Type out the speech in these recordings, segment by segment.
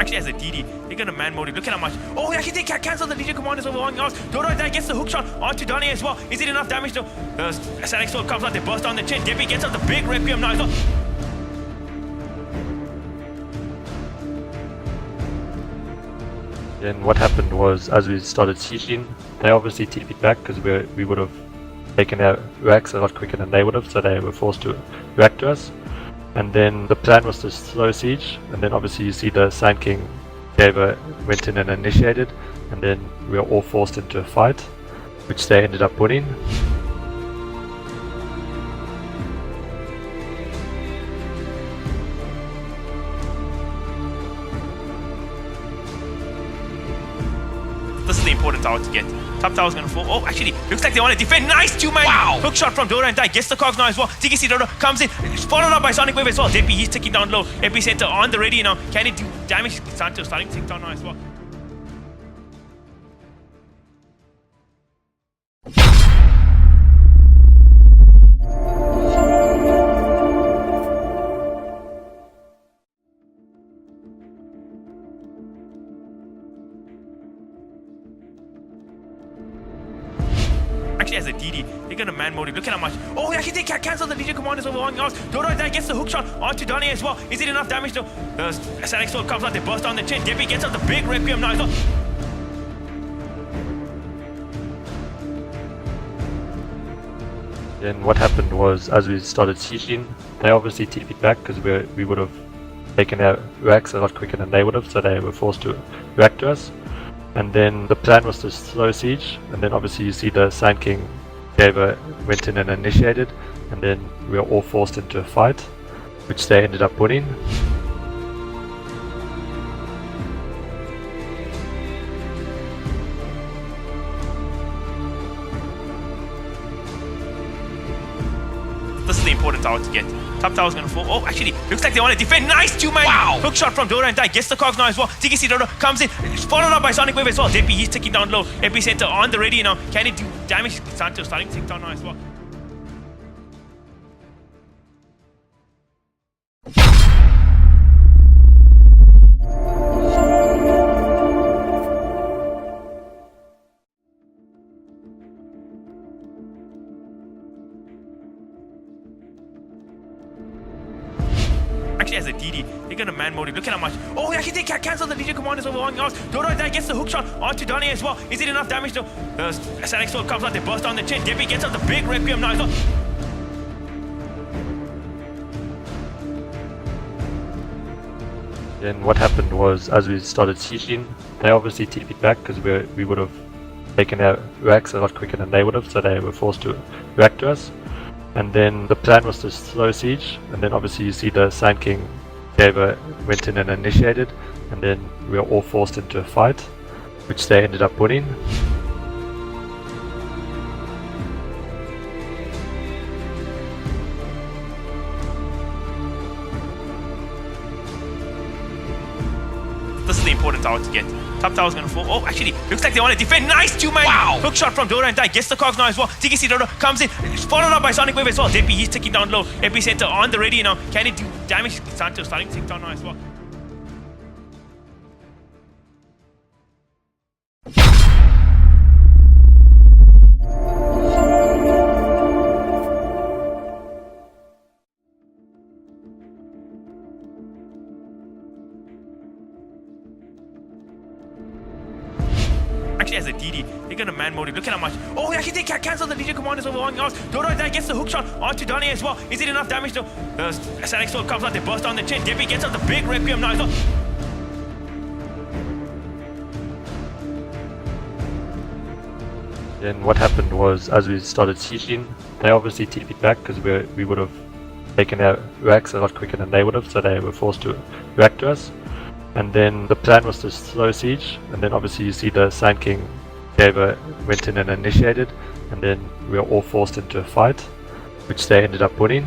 Actually, as a DD, they're gonna man mode it. Look at how much. Oh, actually, they can't cancel the Legion Commanders over 1 yard. Dodo gets the hook shot onto Donny as well. Is it enough damage to. Sonic Sword comes out, they burst down the chin. Debbie gets up the big Requiem now as well. Then what happened was, as we started sieging, they obviously TP'd back because we would have taken our racks a lot quicker than they would have, so they were forced to react to us. And then the plan was to slow siege, and then obviously you see the Sand King went in and initiated, and then we were all forced into a fight, which they ended up winning. This is the important tower to get. Top tower's gonna fall. Oh, actually, looks like they want to defend. Nice two-man hook shot from Dodo and Die. Gets the cogs now as well. TKC Dodo comes in, followed up by Sonic Wave as well. Deppy, he's ticking down low. Epicenter on the ready now. Can he do damage? Santo starting to tick down now as well. Actually, as a DD, they're gonna man mode it. Look at how much. Oh, actually, they can't cancel the Legion Commanders over 1 yard. Dodo gets the hook shot onto Donny as well. Is it enough damage to. Sonic Sword comes out, they burst down the chin. Debbie gets up the big Requiem now as well. Then what happened was, as we started sieging, they obviously TP'd back because we would have taken our racks a lot quicker than they would have, so they were forced to react to us. And then the plan was to slow siege, and then obviously you see the Sand King went in and initiated, and then we were all forced into a fight, which they ended up winning. This is the important tower to get. Top tower's gonna fall. Oh, actually, looks like they want to defend. Nice two-man hook shot from Dodo and Die. Gets the cogs now as well. TKC Dodo comes in, followed up by Sonic Wave as well. Deppy, he's ticking down low. Epicenter on the ready now. Can he do damage? Santo starting to tick down now as well. Actually, as a DD, they're gonna man mode it. Look at how much. Oh, actually, they can't cancel the Legion Commanders over 1 yard. Dodo gets the hook shot onto Donny as well. Is it enough damage to. Sonic Sword comes out, they burst down the chin. Debbie gets up the big Requiem now as well. Then what happened was, as we started sieging, they obviously TP'd back because we would have taken our racks a lot quicker than they would have, so they were forced to react to us. And then the plan was to slow siege, and then obviously you see the Sand King went in and initiated, and then we were all forced into a fight, which they ended up winning. This is the important tower to get. Top tower's gonna fall. Oh, actually, looks like they want to defend. Nice two-man hook shot from Dodo and Die. Gets the cogs now as well. TKC Dodo comes in, followed up by Sonic Wave as well. Deppy, he's ticking down low. Epicenter on the ready now. Can he do damage? Santo starting to tick down now as well. Actually, as a DD, they're gonna man mode it. Look at how much. Oh, actually, they can't cancel the Legion Commanders over 1 yard. Dodo gets the hook shot onto Donny as well. Is it enough damage to. Sonic Sword comes out, they burst down the chin. Debbie gets up the big Requiem now as well. Then what happened was, as we started sieging, they obviously TP'd back because we would have taken our racks a lot quicker than they would have, so they were forced to react to us. And then the plan was to slow siege, and then obviously you see the Sand King went in and initiated, and then we were all forced into a fight, which they ended up winning.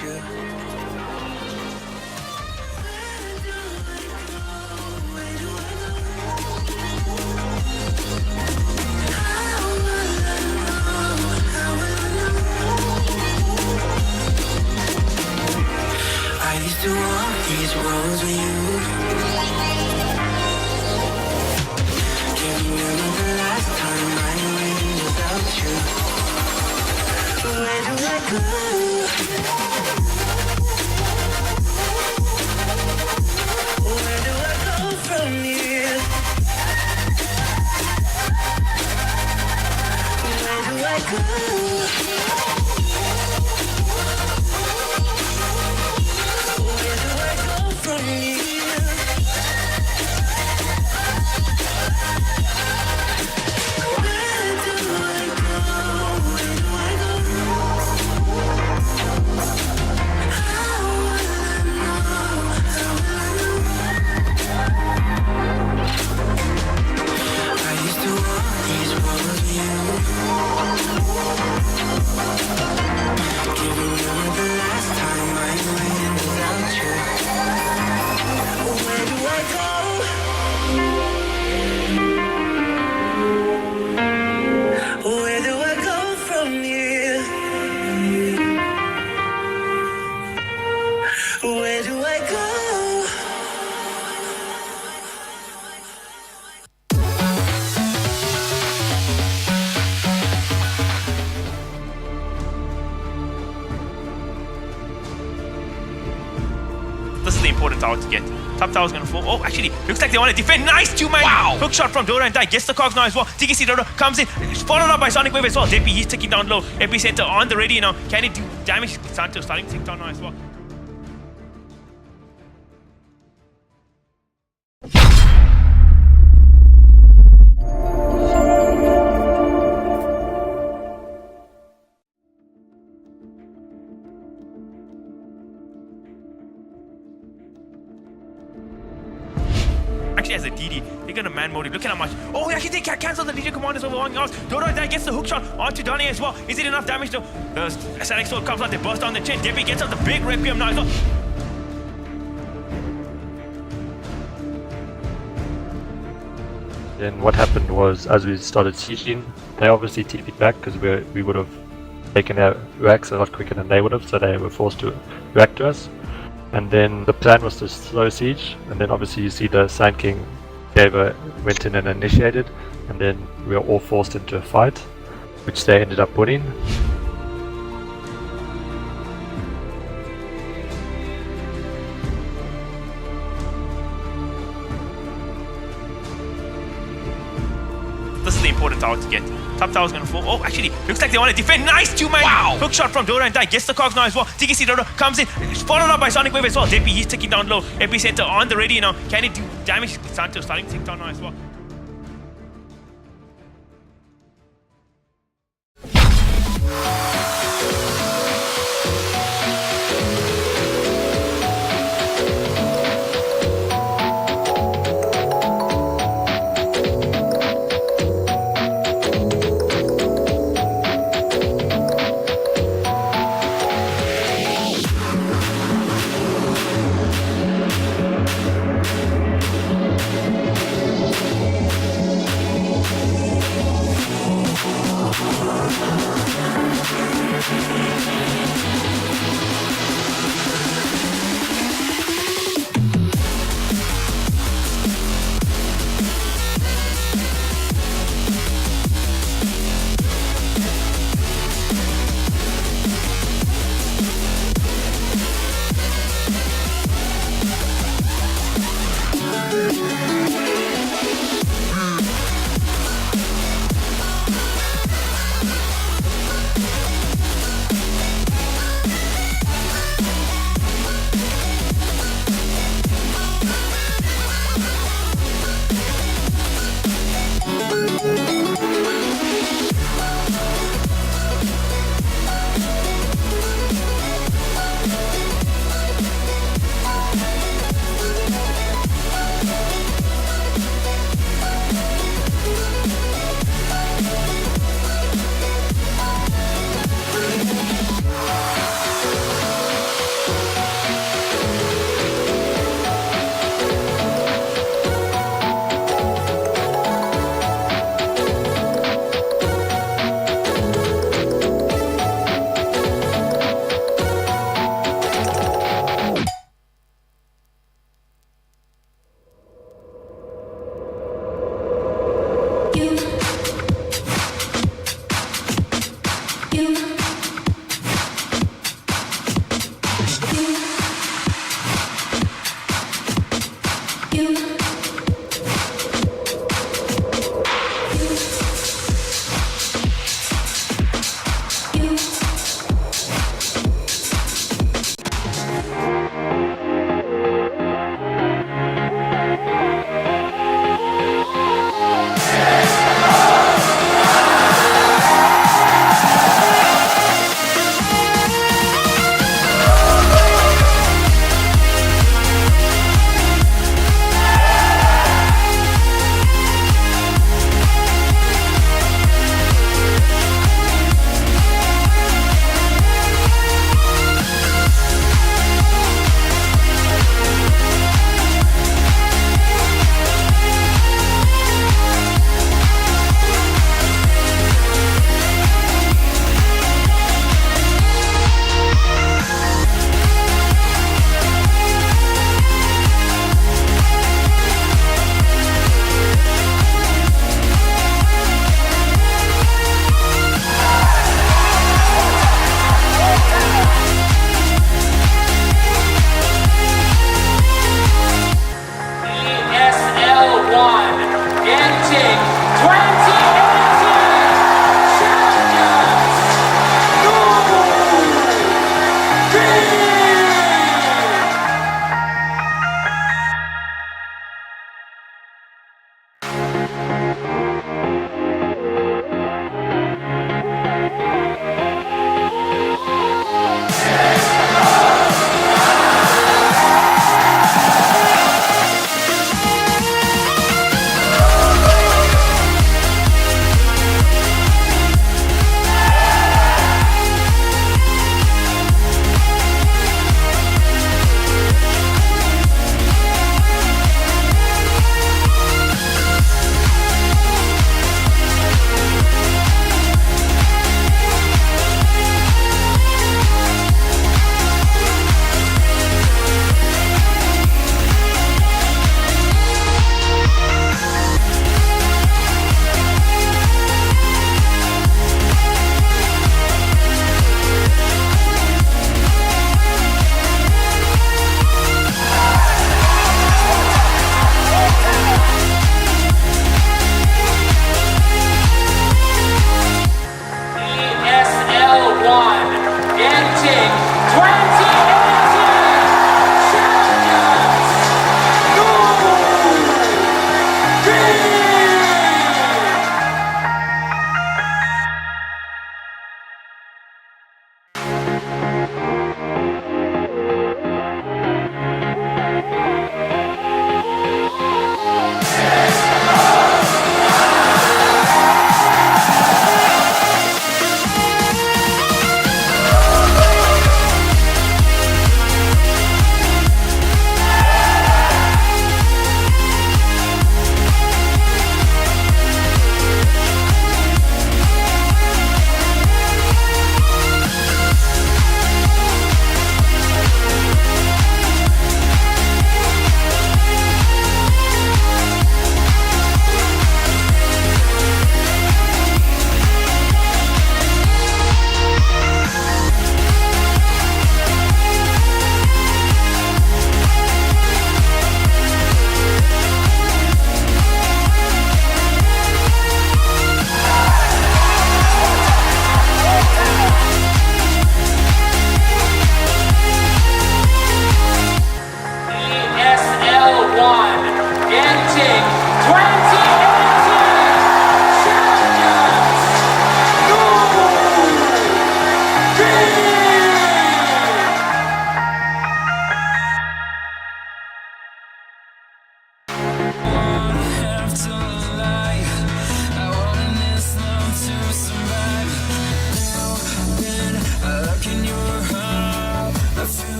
you. I used to walk these roads with you. Can't remember the last time I went without you. Where do I go? Where do I go from here? Where do I go? From here. Where do I go? Where do I go? How will I know? How will I know? I used to walk these roads with you. Can't remember the last time I went without you. Where do I go? Where do I go from here? Where do I go? This is the important tower to get. Top tower's gonna fall. Oh, actually, looks like they want to defend. Nice 2-man. Wow. Hook shot from Dora and Die. Gets the cogs now as well. TKC Dodo comes in. Followed up by Sonic Wave as well. Depi, he's ticking down low. Epicenter on the ready now. Can it do damage? Santos starting to tick down now as well. Actually, as a DD, they're gonna man mode it. Look at how much. Oh, actually, they can't cancel the DJ commanders over 1 hours. Dodo and Die gets the hook shot onto Donnie as well. Is it enough damage though? The Sonic Sword comes out, they burst down the chin. Depi gets out the big Requiem now as well. Then what happened was, as we started sieging, they obviously TP'd back because we would have taken our racks a lot quicker than they would have, so they were forced to react to us. And then the plan was to slow siege, and then obviously you see the Sand King went in and initiated, and then we were all forced into a fight, which they ended up winning. This is the important tower to get. Top tower's gonna fall. Oh, actually, looks like they want to defend. Nice 2-man. Wow. Hook shot from Dora and Die. Gets the cogs now as well. TKC Dodo comes in. Followed up by Sonic Wave as well. Depi, he's ticking down low. Epicenter on the ready now. Can it do damage? Santos starting to tick down now as well.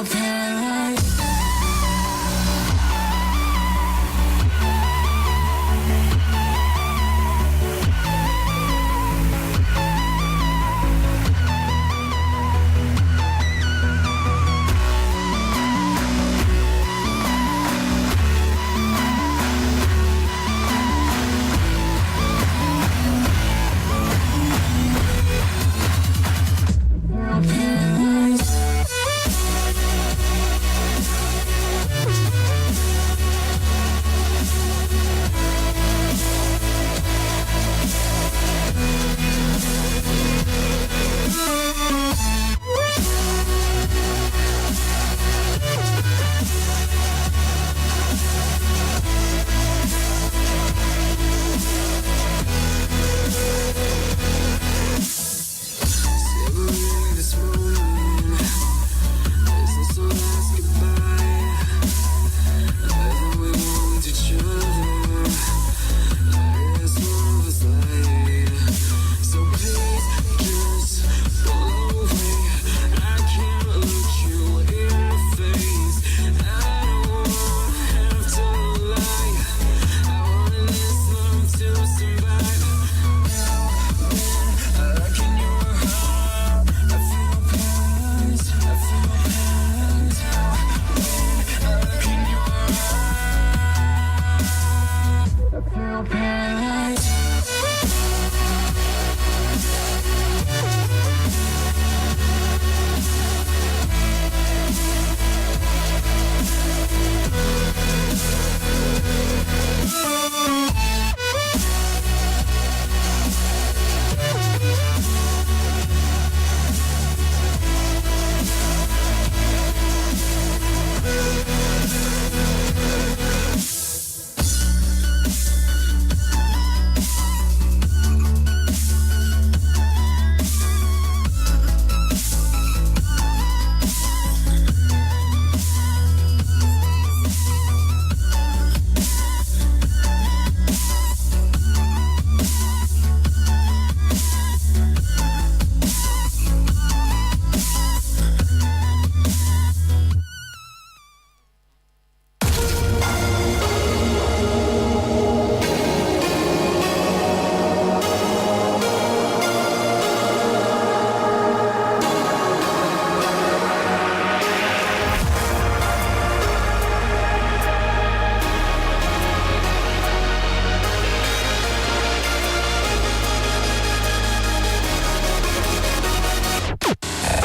feel paradise.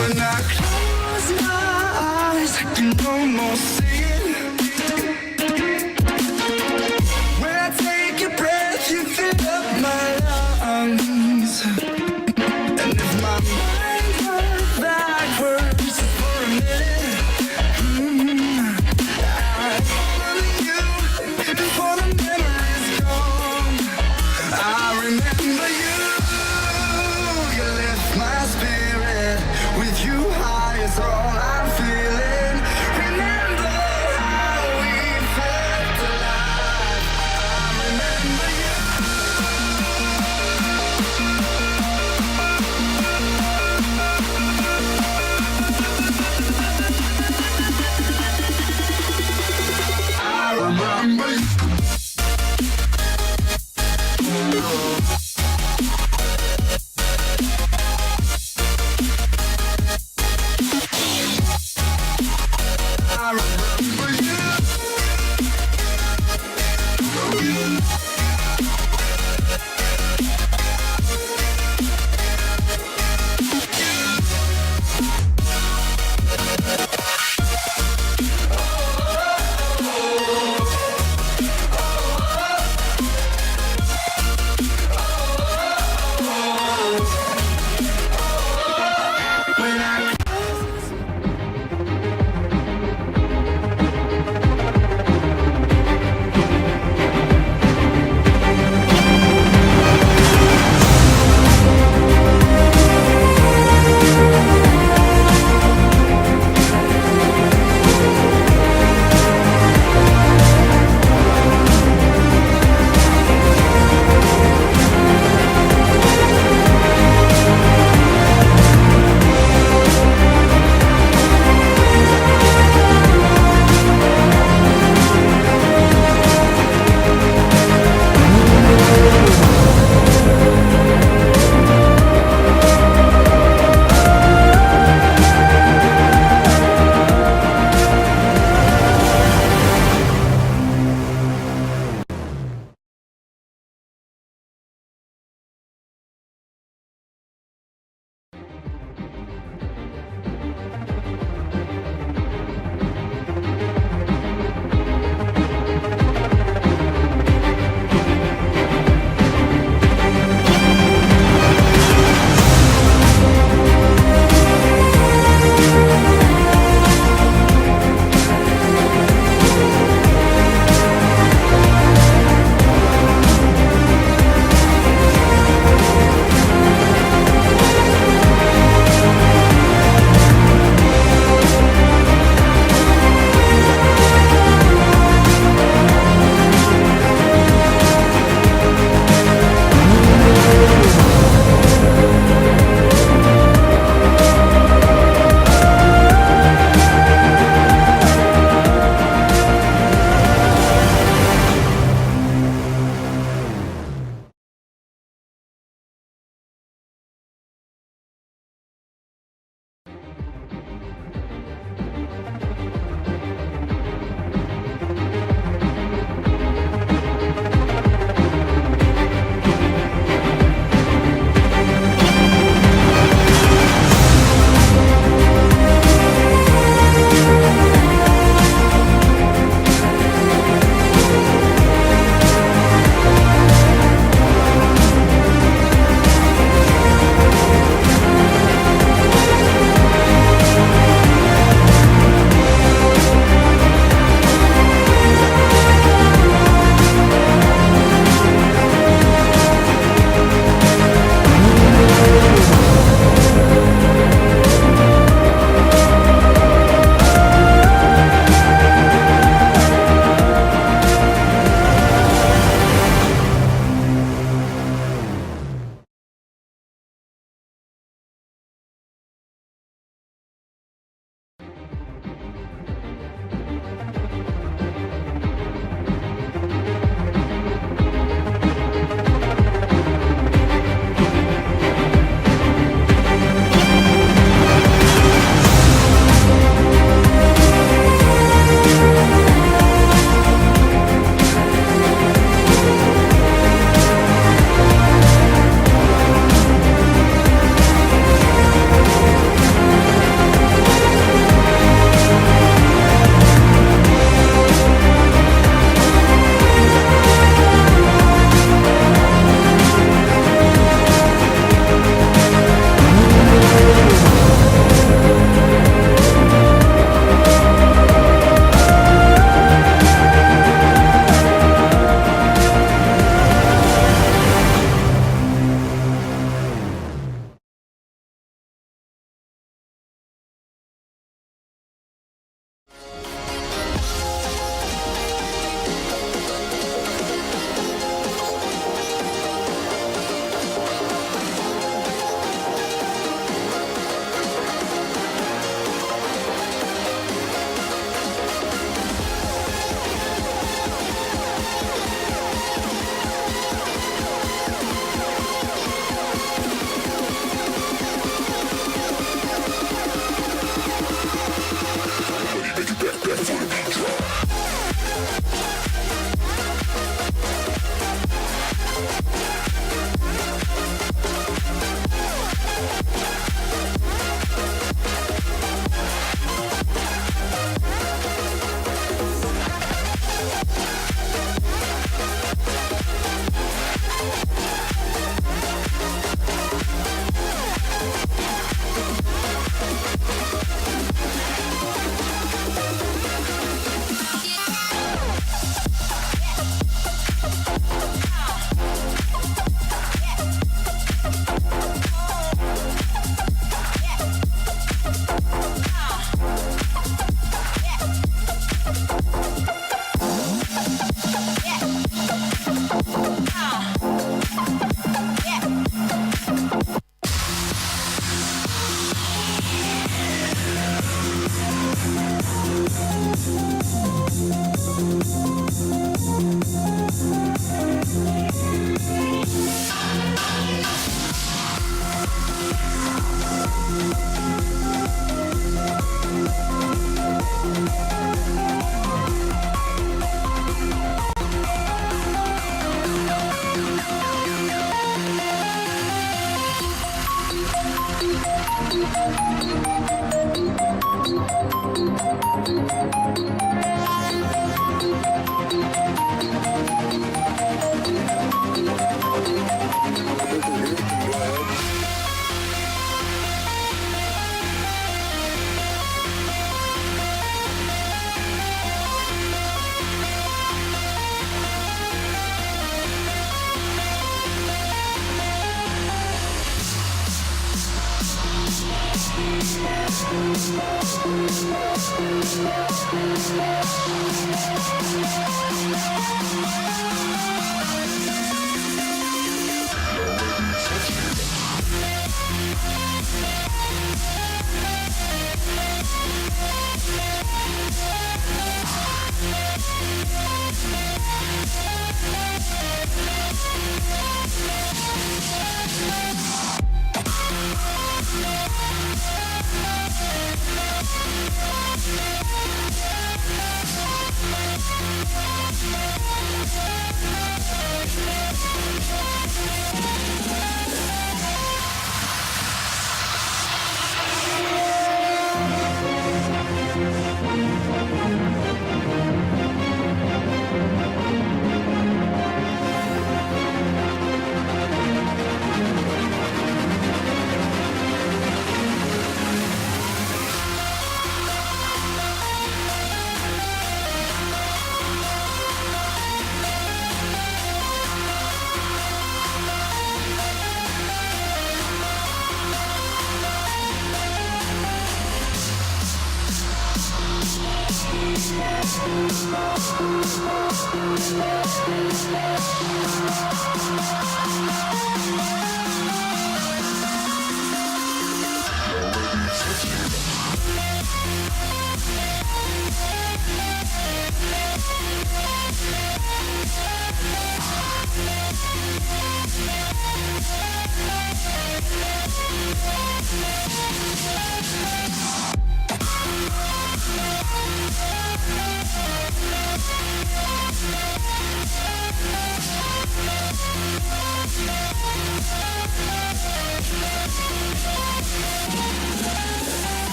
When I close my eyes, I can almost see it. When I take a breath, you fill up my lungs. And if my mind goes backwards for a minute, I follow you before the memory's gone. I remember you, you lift my spirit. With you high is all I'm feeling. Remember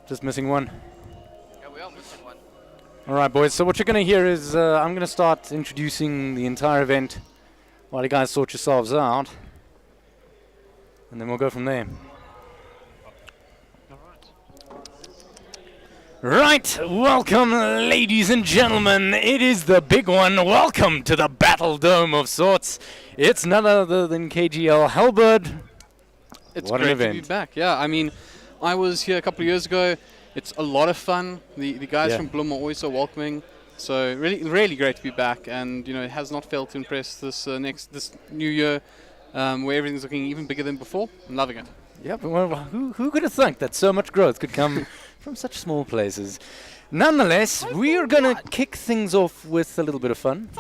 Just missing one. Yeah, we are missing one. All right, boys. So what you're going to hear is I'm going to start introducing the entire event while you guys sort yourselves out. And then we'll go from there. Right, welcome, ladies and gentlemen. It is the big one. Welcome to the Battle Dome of sorts. It's none other than KGL Halberd. It's What an great event. to be back. Yeah, I mean, I was here a couple of years ago. It's a lot of fun. The guys Yeah. from Bloom are always so welcoming. So really great to be back. And it has not failed to impress this new year, where everything's looking even bigger than before. I'm loving it. Yeah, but who could have thunk that so much growth could come from such small places? Nonetheless, we are going to kick things off with a little bit of fun,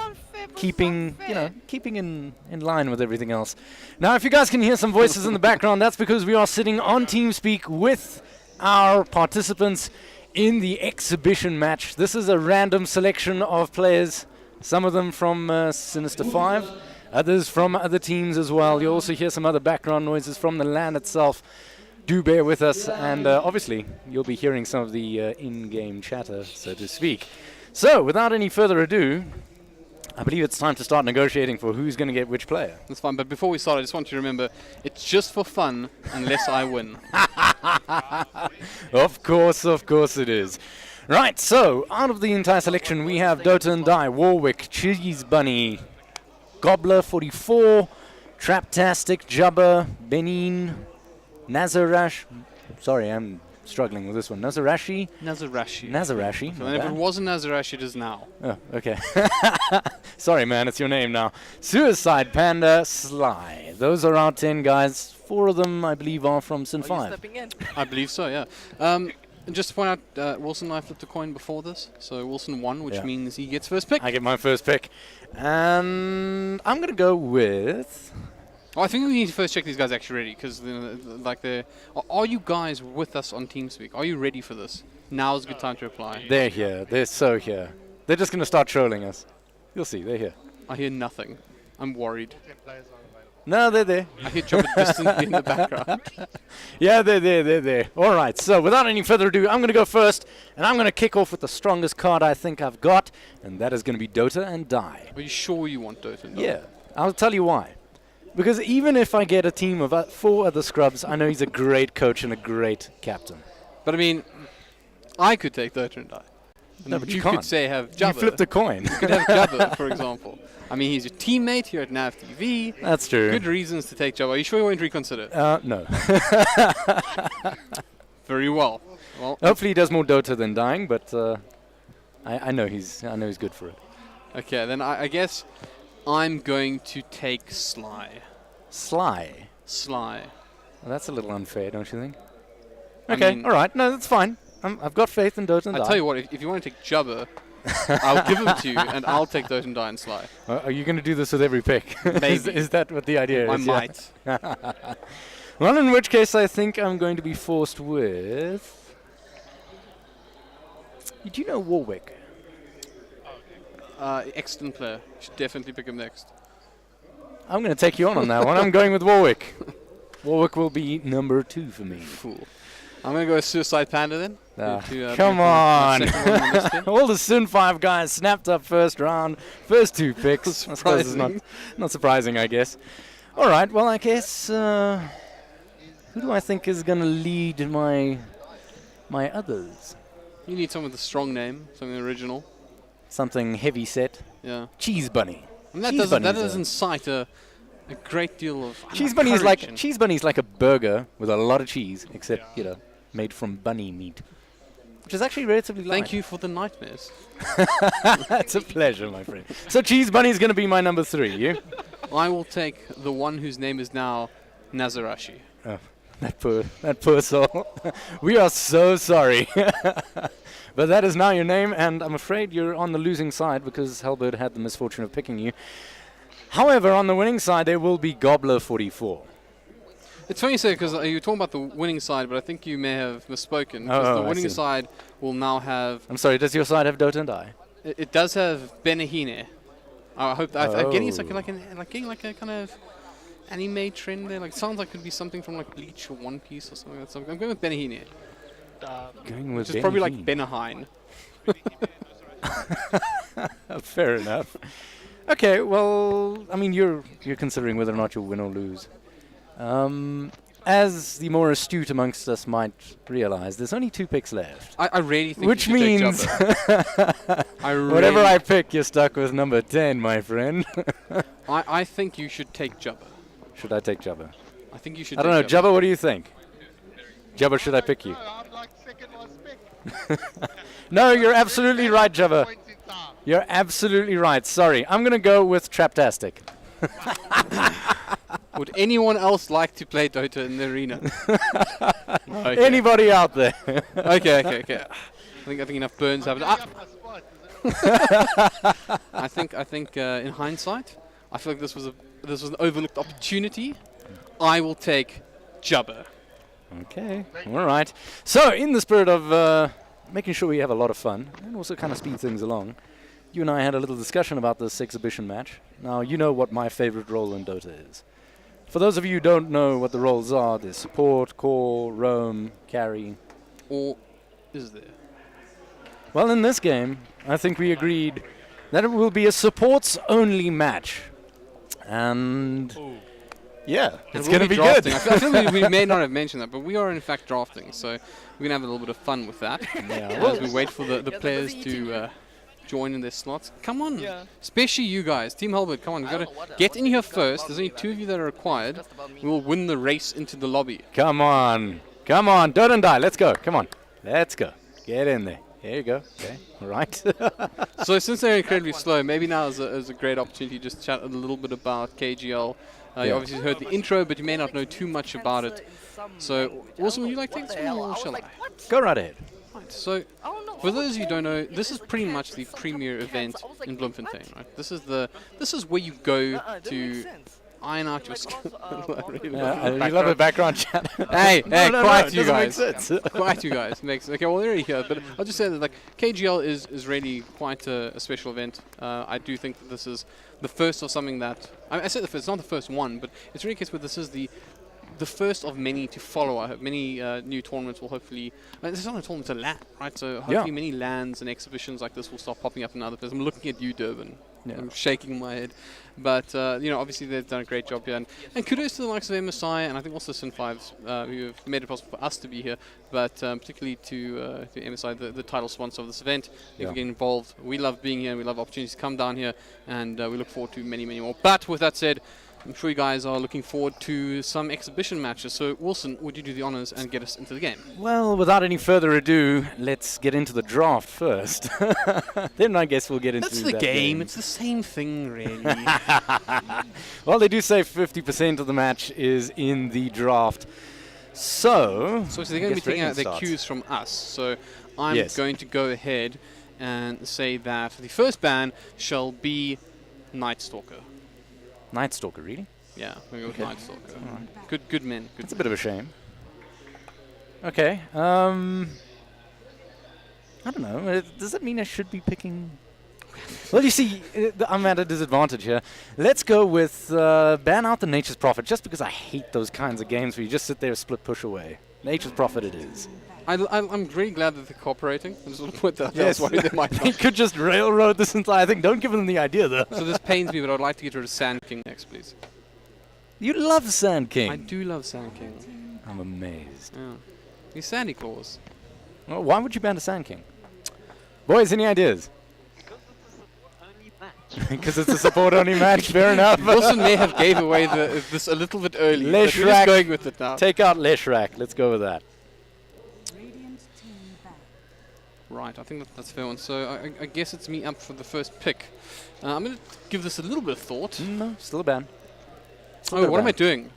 keeping in line with everything else. Now, if you guys can hear some voices in the background, that's because we are sitting on TeamSpeak with our participants in the exhibition match. This is a random selection of players, some of them from Sinister 5, others from other teams as well. You'll also hear some other background noises from the LAN itself. Do bear with us, and obviously you'll be hearing some of the in-game chatter, so to speak. So, without any further ado, I believe it's time to start negotiating for who's going to get which player. That's fine. But before we start, I just want you to remember, it's just for fun unless I win. Of course it is. Right, so, out of the entire selection, we have Dota and Die, Warwick, Cheese Bunny, Gobbler 44, Traptastic, Jubber, Benin, Nazarash. Sorry, I'm struggling with this one. Nazarashi. Nazarashi. Nazarashi. So not if it bad. wasn't Nazarashi, it is now. Oh, okay. Sorry, man, it's your name now. Suicide Panda, Sly. Those are our 10 guys. 4 of them, I believe, are from Sin 5. Stepping in. I believe so, yeah. And just to point out, Wilson and I flipped a coin before this. So Wilson won, which Yeah. means he gets first pick. I get my first pick. And I'm going to go with... Oh, I think we need to first check these guys actually ready, because are you guys with us on TeamSpeak? Are you ready for this? Now's a good time to apply. They're here. They're so here. They're just going to start trolling us. You'll see. They're here. I hear nothing. I'm worried. No, they're there. I hear Jump distantly in the background. Yeah, they're there. All right, so without any further ado, I'm going to go first, and I'm going to kick off with the strongest card I think I've got, and that is going to be Dota and Die. Are you sure you want Dota? No? Yeah, I'll tell you why. Because even if I get a team of 4 other scrubs, I know he's a great coach and a great captain. But I mean, I could take Dota and Die. And No, but you you can't. could say have You Jabba. flipped a coin. You could have Jabba, for example. I mean, he's your teammate here at NAV TV. That's true. Good reasons to take Jabba. Are you sure you won't reconsider? No. Very well. Well, Hopefully he does more Dota than dying, but I know he's good for it. okay, then I guess I'm going to take Sly. Sly. Sly. Well, that's a little unfair, don't you think? I Okay, mean- all right. No, that's fine. I've got faith in Dota and I'll Die. tell you what, if you want to take Jabba, I'll give him to you, and I'll take Dota and Die and Sly. Are you going to do this with every pick? Maybe. is that what the idea I is? Yeah. might. Well, in which case I think I'm going to be forced with... Do you know Warwick? Excellent player. You should definitely pick him next. I'm going to take you on that one. I'm going with Warwick. Warwick will be number 2 for me. Fool. I'm going to go with Suicide Panda then. Come on. The second one on this team. All the Sin 5 guys snapped up first round. First 2 picks. I suppose it's not surprising, I guess. All right, well, I guess... who do I think is going to lead my others? You need someone with a strong name, something original. Something heavy set. Yeah. Cheese Bunny. And that Cheese doesn't Bunny's cite a great deal of Cheese Bunny is courage and- Cheese Bunny is like a burger with a lot of cheese, except made from bunny meat, which is actually relatively light. Thank you for the nightmares. It's a pleasure, my friend. So Cheese Bunny is going to be my number 3. You? I will take the one whose name is now Nazarashi. Oh, that poor soul. We are so sorry. But that is now your name, and I'm afraid you're on the losing side because Halberd had the misfortune of picking you. However, on the winning side, there will be Gobbler 44. It's funny you say, because you were talking about the winning side, but I think you may have misspoken. Because Oh, the I winning see. side will now have... I'm sorry, does your side have Dota and Die? It does have Benahine. I hope that... I'm getting it's Oh. getting like a kind of anime trend there. Like, it sounds like it could be something from like Bleach or One Piece or something like that. So I'm going with Benahine. Going with Which is probably like Benny Benahine. Jean. Fair enough. Okay, well, I mean, you're considering whether or not you'll win or lose. As the more astute amongst us might realize, there's only 2 picks left. I really think Which you should means take Jubba. whatever I pick, you're stuck with number 10, my friend. I think you should take Jubba. Should I take Jabba? I think you should I don't know, take Jabba, what do you think? Jabba, should I pick you? I'd like second last pick. No, you're absolutely right, Jabba. You're absolutely right. Sorry, I'm going to go with Traptastic. Would anyone else like to play Dota in the arena? Okay. Anybody out there? Okay. I think enough burns have it. I think in hindsight, I feel like this was an overlooked opportunity. I will take Jubba. Okay, all right. So, in the spirit of making sure we have a lot of fun and also kind of speed things along, you and I had a little discussion about this exhibition match. Now, you know what my favorite role in Dota is. For those of you who don't know what the roles are, there's support, core, roam, carry. Or is there? Well, in this game, I think we agreed that it will be a supports-only match. And yeah, it's going to be good. I feel like we may not have mentioned that, but we are in fact drafting, so we're going to have a little bit of fun with that. As we wait for the players to join in their slots. Come on, especially you guys. Team Hulbert, come on, you've got to get in here first. There's only 2 of you that are required. We will win the race into the lobby. Come on. Come on. Don't die. Let's go. Come on. Let's go. Get in there. There you go. Okay. All right. So since they're incredibly slow, maybe now is a great opportunity to just chat a little bit about KGL. You obviously heard the intro, but you may not know too much about it. So, Wilson, would you like to take this one, or shall I? Go right ahead. Right, so, for those of you who don't know, this is pretty much the premier event in Bloemfontein, right? This is where you go to iron out your skills. You love the background chat. Hey, quiet you guys. Sense. Quiet you guys. Okay, well, they're already here, but I'll just say that like KGL is really quite a special event. I do think that this is the first of something that I said the first. It's not the first one, but it's really a case where this is the first of many to follow. I hope many new tournaments will hopefully. This is not a tournament, it's a LAN, right? So hopefully many LANs and exhibitions like this will start popping up in other places. I'm looking at you, Durban. Yeah. I'm shaking my head. But, obviously they've done a great job here. And kudos to the likes of MSI and I think also Sin5s who have made it possible for us to be here. But particularly to MSI, the title sponsor of this event. If we get involved, we love being here and we love opportunities to come down here. And we look forward to many, many more. But with that said, I'm sure you guys are looking forward to some exhibition matches. So, Wilson, would you do the honors and get us into the game? Well, without any further ado, let's get into the draft first. Then I guess we'll get into That's the that game. It's the same thing, really. Well, they do say 50% of the match is in the draft. So they're going to be taking out their cues from us. So I'm going to go ahead and say that the first ban shall be Night Stalker. Night Stalker, really? Yeah, we're going to go with Night Stalker. Right. Good men. That's a bit of a shame. Okay. I don't know. Does that mean I should be picking... Well, you see, I'm at a disadvantage here. Let's go with ban out the Nature's Prophet, just because I hate those kinds of games where you just sit there and split push away. Nature's Prophet it is. I'm really glad that they're cooperating. I just want to point that out. Yes. They might They could just railroad this entire thing. Don't give them the idea, though. So this pains me, but I'd like to get rid of Sand King next, please. You love Sand King. I do love Sand King. I'm amazed. Yeah. He's Sandy Claus. Well, why would you ban a Sand King? Boys, any ideas? Because it's a support-only match, fair enough. Wilson may have gave away this a little bit early. We're just going with it now. Take out Leshrak. Let's go with that. Right, I think that's a fair one. So I guess it's me up for the first pick. I'm going to give this a little bit of thought. No, still a ban. What am I doing?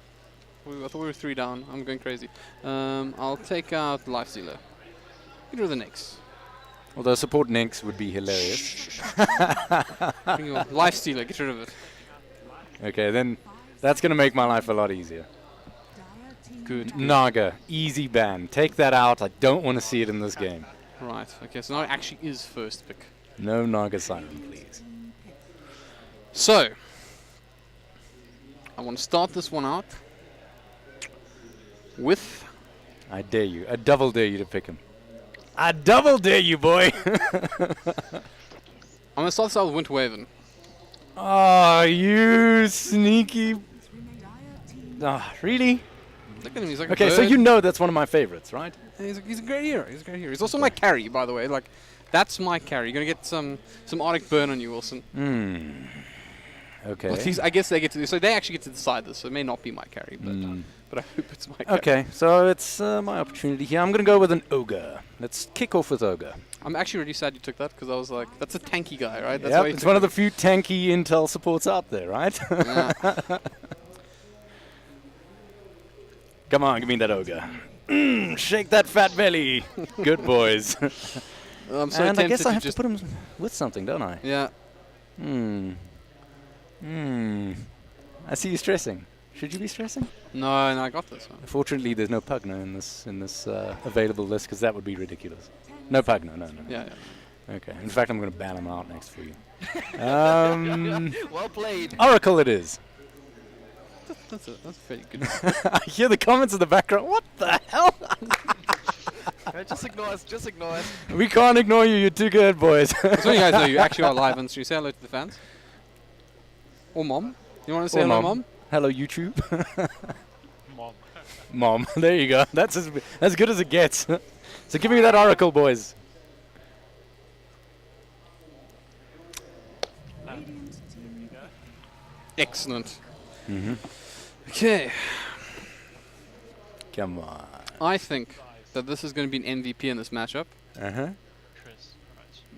I thought we were 3 down. I'm going crazy. I'll take out Lifestealer. Get rid of the Nyx. Although support Nyx would be hilarious. Lifestealer, get rid of it. Okay, then that's going to make my life a lot easier. Good. Naga, easy ban. Take that out. I don't want to see it in this game. Right, okay, so now it actually is first pick. No Naga Simon, please. So, I want to start this one out with... I dare you. I double dare you to pick him. I double dare you, boy. I'm gonna start this out with Winter Waven. Oh, you sneaky. Ah, really? Look at him, he's like Okay, a so bird. you know that's one of my favorites, right? He's a great hero. He's a great hero. He's also my carry, by the way. Like, that's my carry. You're gonna get some Arctic burn on you, Wilson. Okay. Well, I guess they get to. So they actually get to decide this. So it may not be my carry, but I hope it's my carry. Okay, so it's my opportunity here. I'm going to go with an ogre. Let's kick off with ogre. I'm actually really sad you took that because I was like, that's a tanky guy, right? That's Yep, why you it's took one of it. the few tanky intel supports out there, right? Yeah. Come on, give me that ogre. Shake that fat belly. Good boys. I'm so And I tempted guess I have to just put him with something, don't I? Yeah. I see you stressing. Should you be stressing? No, I got this one. Fortunately, there's no Pugno in this available list because that would be ridiculous. No Pugno, no. Yeah. Okay. In fact, I'm going to ban him out next for you. Well played. Oracle it is. That's very good. I hear the comments in the background. What the hell? Just ignore us. Just ignore us. We can't ignore you. You're too good, boys. Just so you guys know, you actually are live on stream. Say hello to the fans. Or mom. You want to say Or hello, mom. mom? Hello, YouTube. Mom. There you go. That's as good as it gets. So give me that Oracle, boys. Excellent. Okay. Come on. I think that this is going to be an MVP in this matchup. Uh-huh.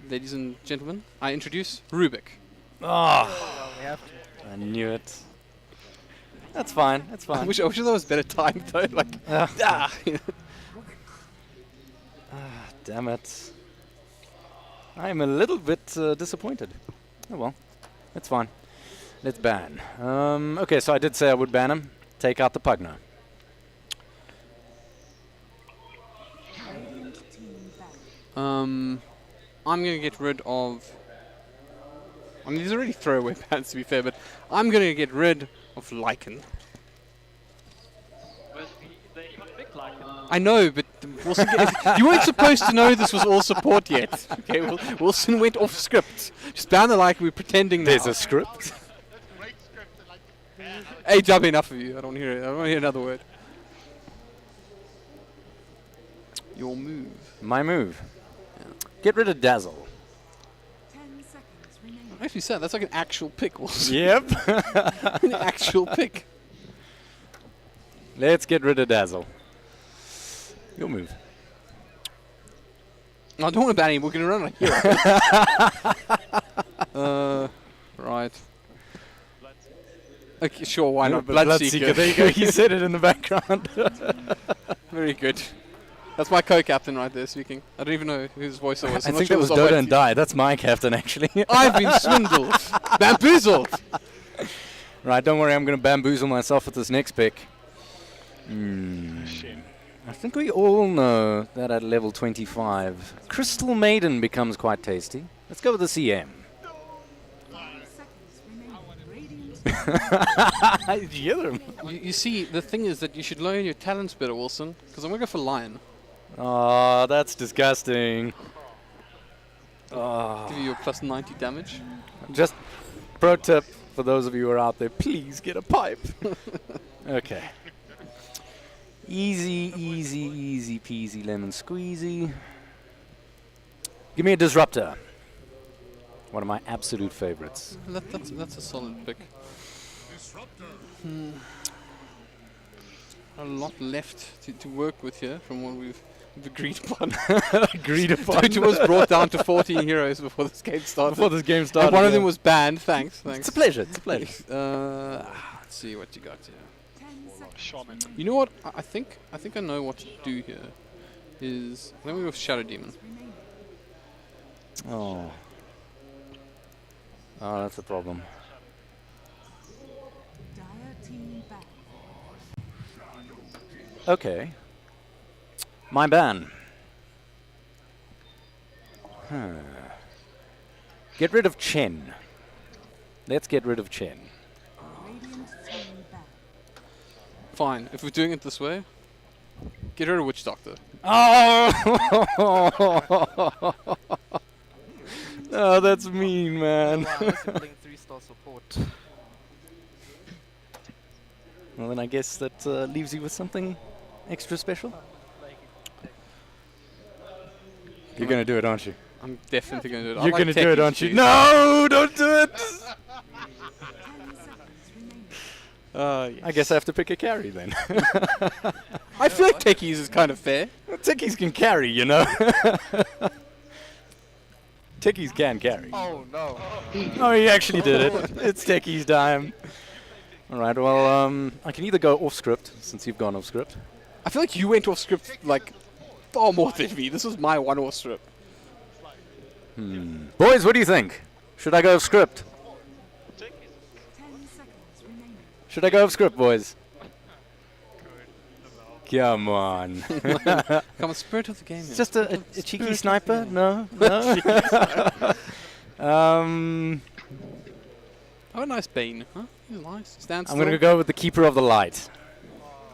Ladies and gentlemen, I introduce Rubik. Oh, We have to. I knew it. That's fine. That's I fine. wish that was better timed though. Like, Damn it. I'm a little bit disappointed. Oh well. That's fine. Let's ban. Okay, so I did say I would ban him. Take out the Pugno. I'm going to get rid of... I mean, these are already throwaway bans to be fair, but I'm going to get rid of Lycan. I know, but Wilson, you weren't supposed to know this was all support yet. Okay, Wilson went off script. Just ban the Lycan, we're pretending now. There's a script. That's a great script. I like it. Hey, Jubby, enough of you. I don't hear it. I don't want to hear another word. Your move. My move. Get rid of Dazzle. 10 seconds remaining. Actually, sad. That's like an actual pick, Wilson. Yep. An actual pick. Let's get rid of Dazzle. Your move. I don't want to ban him. We're going to run on here. Right. Okay, sure. Why not? Bloodseeker. There you go. He said it in the background. Very good. That's my co-captain right there speaking. I don't even know whose voice it was. I I'm not think sure that was it Dota Almighty. and Die. That's my captain, actually. I've been swindled. Bamboozled. Right, don't worry. I'm going to bamboozle myself with this next pick. I think we all know that at level 25, Crystal Maiden becomes quite tasty. Let's go with the CM. 5 seconds remaining. Radiant Did you hear them? You see, the thing is that you should learn your talents better, Wilson. Because I'm going to go for Lion. Oh, that's disgusting. Oh. Give you your plus 90 damage. Just pro tip for those of you who are out there, please get a pipe. Okay. Easy peasy lemon squeezy. Give me a disruptor. One of my absolute favorites. That's a solid pick. A lot left to work with here from what we've agreed upon. Agreed upon. Dota was brought down to 14 heroes before this game started. Before this game started. And one of yeah. them was banned. Thanks. It's a pleasure. It's a pleasure. Let's see what you got here. 10 seconds. You know what? I think I know what to do here. Is let me go with Shadow Demon. Oh. Oh, that's a problem. Dire team back. Okay. My ban. Get rid of Chen. Let's get rid of Chen. Radiant team back. Fine. If we're doing it this way, Get rid of Witch Doctor. Oh! Oh, that's mean, man. Wow, unless you're playing 3-star support. Well, then I guess that leaves you with something extra special. You're gonna do it, aren't you? I'm definitely going to do it. I You're like gonna do it, techies, aren't you? please. No, don't do it. 10 seconds remaining. Yes. I guess I have to pick a carry then. I feel like techies is kind of fair. Techies can carry, you know. Techies can carry. Oh no. Oh, he actually did it. It's Techie's time. All right, well, I can either go off script, since you've gone off script. I feel like you went off script like far more than me. This was my one off script. Boys, what do you think? Should I go off script? 10 seconds remaining. Should I go off script, boys? Come on. Come on, spirit of the game. It's just a cheeky sniper? No? No? Oh, nice Bane. Huh? He's nice. Stands I'm going to go with the Keeper of the Light.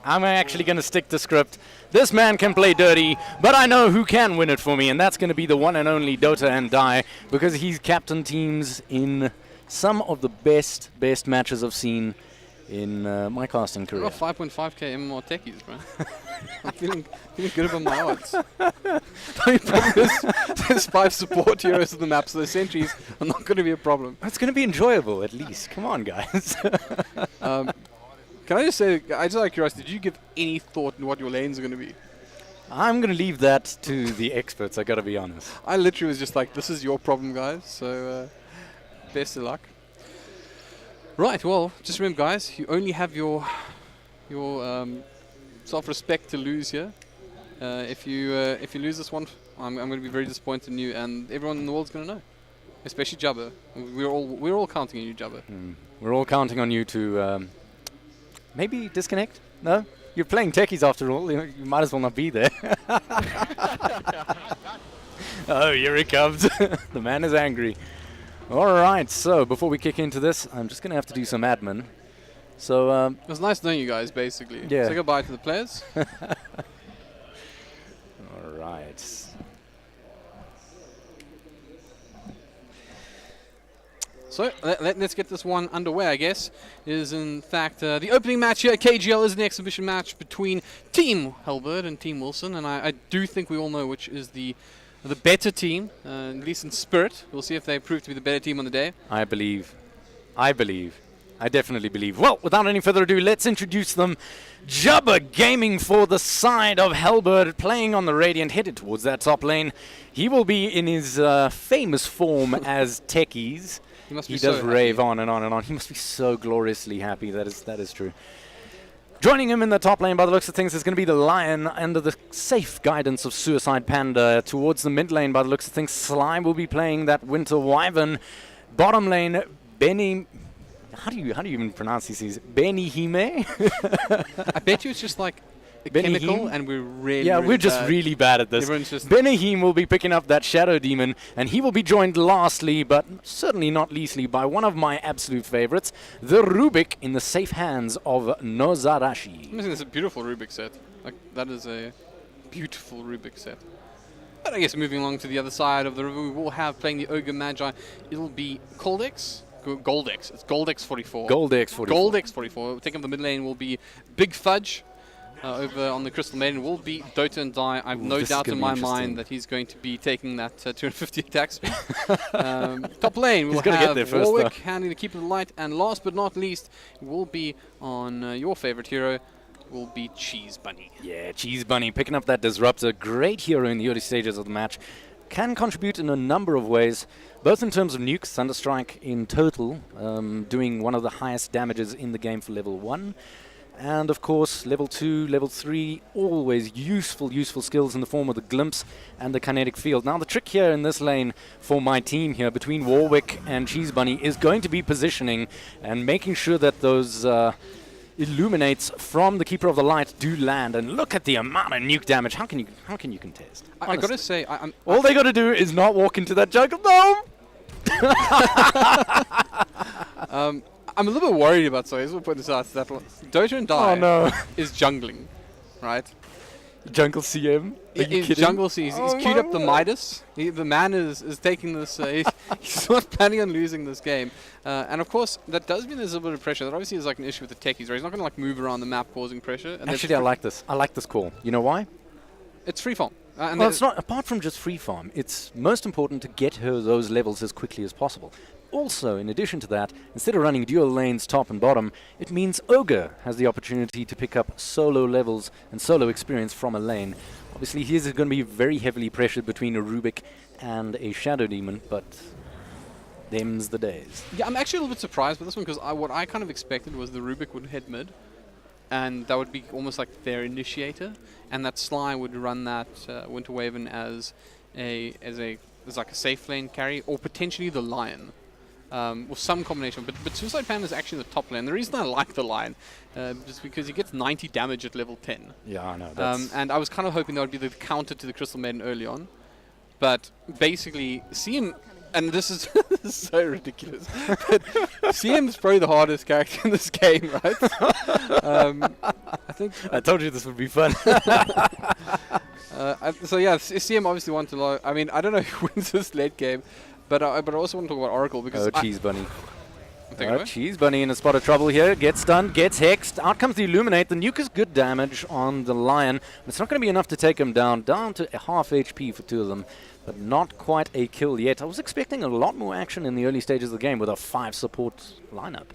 I'm actually going to stick to script. This man can play dirty, but I know who can win it for me, and that's going to be the one and only Dota and Die, because he's captained teams in some of the best matches I've seen in my casting I've career. got 5.5k MMR techies, bro. I'm feeling good about my odds. There's 5 support heroes in the map, so the sentries are not going to be a problem. It's going to be enjoyable, at least. Come on, guys. Can I just say, I just out of curiosity, did you give any thought in what your lanes are going to be? I'm going to leave that to the experts, I got to be honest. I literally was just like, this is your problem, guys, so best of luck. Right, well, just remember, guys, you only have your self-respect to lose here. If you lose this one, I'm going to be very disappointed in you, and everyone in the world's going to know, especially Jabba. We're all counting on you, Jabba. We're all counting on you to maybe disconnect? No? You're playing techies after all. You might as well not be there. Oh, here he comes. The man is angry. All right, so before we kick into this, I'm just going to have to do some admin. So, It was nice knowing you guys, basically. Yeah. Say goodbye to the players. all right. So let's get this one underway, I guess. It is in fact the opening match here at KGL is an exhibition match between Team Halberd and Team Wilson, and I do think we all know which is the better team, at least in spirit. We'll see if they prove to be the better team on the day. I believe. I definitely believe. Well, without any further ado, let's introduce them. Jabba Gaming for the side of Halberd, playing on the Radiant, headed towards that top lane. He will be in his famous form as Techies. He must be He so does happy. rave on and on and on. He must be so gloriously happy. That is true. Joining him in the top lane, by the looks of things, is going to be the Lion under the safe guidance of Suicide Panda. Towards the mid lane, by the looks of things, Sly will be playing that Winter Wyvern. Bottom lane, Benny. How do you even pronounce these? Benny Hime? I bet you it's just like a Benny chemical, Hime? and we're really Yeah, really we're just bad. really bad at this. Everyone's just Benahim will be picking up that Shadow Demon, and he will be joined lastly, but certainly not leastly, by one of my absolute favorites, the Rubik, in the safe hands of Nozarashi. I'm it's a beautiful Rubik set. Like that is a beautiful Rubik set. But I guess moving along to the other side of the river, we will have playing the Ogre Magi. It'll be Coldex. Goldex. It's Goldex 44. Goldex 44. Goldex 44. Taking up the mid lane will be Big Fudge. Over on the Crystal Maiden will be Dota and Die. I've no this is doubt gonna in be my interesting. mind that he's going to be taking that 250 attack speed. Top lane, we'll He's gonna get have there first, Warwick though. handling the Keeper of the Light. And last but not least, will be on your favorite hero, will be Cheese Bunny. Yeah, Cheese Bunny picking up that Disruptor. Great hero in the early stages of the match. Can contribute in a number of ways, both in terms of nukes, Thunderstrike in total, doing one of the highest damages in the game for level 1. And of course, level 2, level 3, always useful skills in the form of the Glimpse and the Kinetic Field. Now the trick here in this lane for my team here, between Warwick and Cheese Bunny, is going to be positioning and making sure that those Illuminates from the Keeper of the Light do land. And look at the amount of nuke damage. How can you contest? I gotta Honestly. say, I'm All they gotta do is not walk into that jungle. No! I'm a little bit worried about, so I just want to point this out. That Dota and Die Oh no. is jungling, right? Jungle CM. Are you In kidding? jungle sees, he's Oh queued my up the word. Midas. The man is taking this. He's not planning on losing this game. And of course, that does mean there's a bit of pressure. That obviously is like an issue with the techies, right? He's not going to like move around the map causing pressure. And Actually, I like this. I like this call. You know why? it's free farm. And Well, it's not. Apart from just free farm, it's most important to get her those levels as quickly as possible. Also, in addition to that, instead of running dual lanes top and bottom, it means Ogre has the opportunity to pick up solo levels and solo experience from a lane. Obviously, he is going to be very heavily pressured between a Rubik and a Shadow Demon, but them's the days. Yeah, I'm actually a little bit surprised with this one because what I kind of expected was the Rubik would head mid, and that would be almost like their initiator, and that Sly would run that Winter Waven as like a safe lane carry, or potentially the Lion, or some combination. But Suicide Panda is actually the top lane. The reason I like the Lion is because he gets 90 damage at level 10. Yeah, I know. That's And I was kind of hoping that would be the counter to the Crystal Maiden early on. But basically, CM, and this is, this is so ridiculous, but CM is probably the hardest character in this game, right? I think. I told you this would be fun. So yeah, CM obviously won to low. I mean, I don't know who wins this late game, but I also want to talk about Oracle because Cheese Bunny. Take it away. Cheese Bunny in a spot of trouble here. Gets stunned, gets hexed. Out comes the Illuminate. The nuke is good damage on the Lion. It's not going to be enough to take him down. Down to half HP for two of them, but not quite a kill yet. I was expecting a lot more action in the early stages of the game with a 5 support lineup.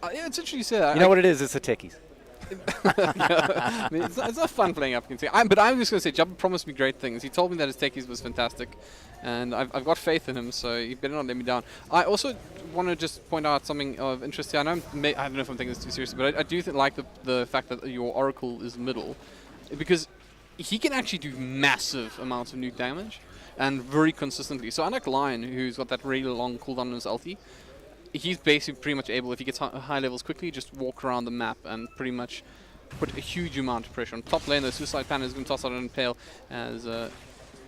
Yeah, it's interesting you say that. You know what it is? It's the techies. I mean, it's not fun playing up against him. But I'm just going to say, Jabba promised me great things. He told me that his techies was fantastic, and I've got faith in him, so he better not let me down. I also want to just point out something of interest here. I don't know if I'm taking this too seriously, but I do like the fact that your Oracle is middle, because he can actually do massive amounts of nuke damage, and very consistently. So unlike Lion, who's got that really long cooldown on his ulti, he's basically pretty much able, if he gets high levels quickly, just walk around the map and pretty much put a huge amount of pressure on top lane. The Suicide Panda is going to toss out an Impale as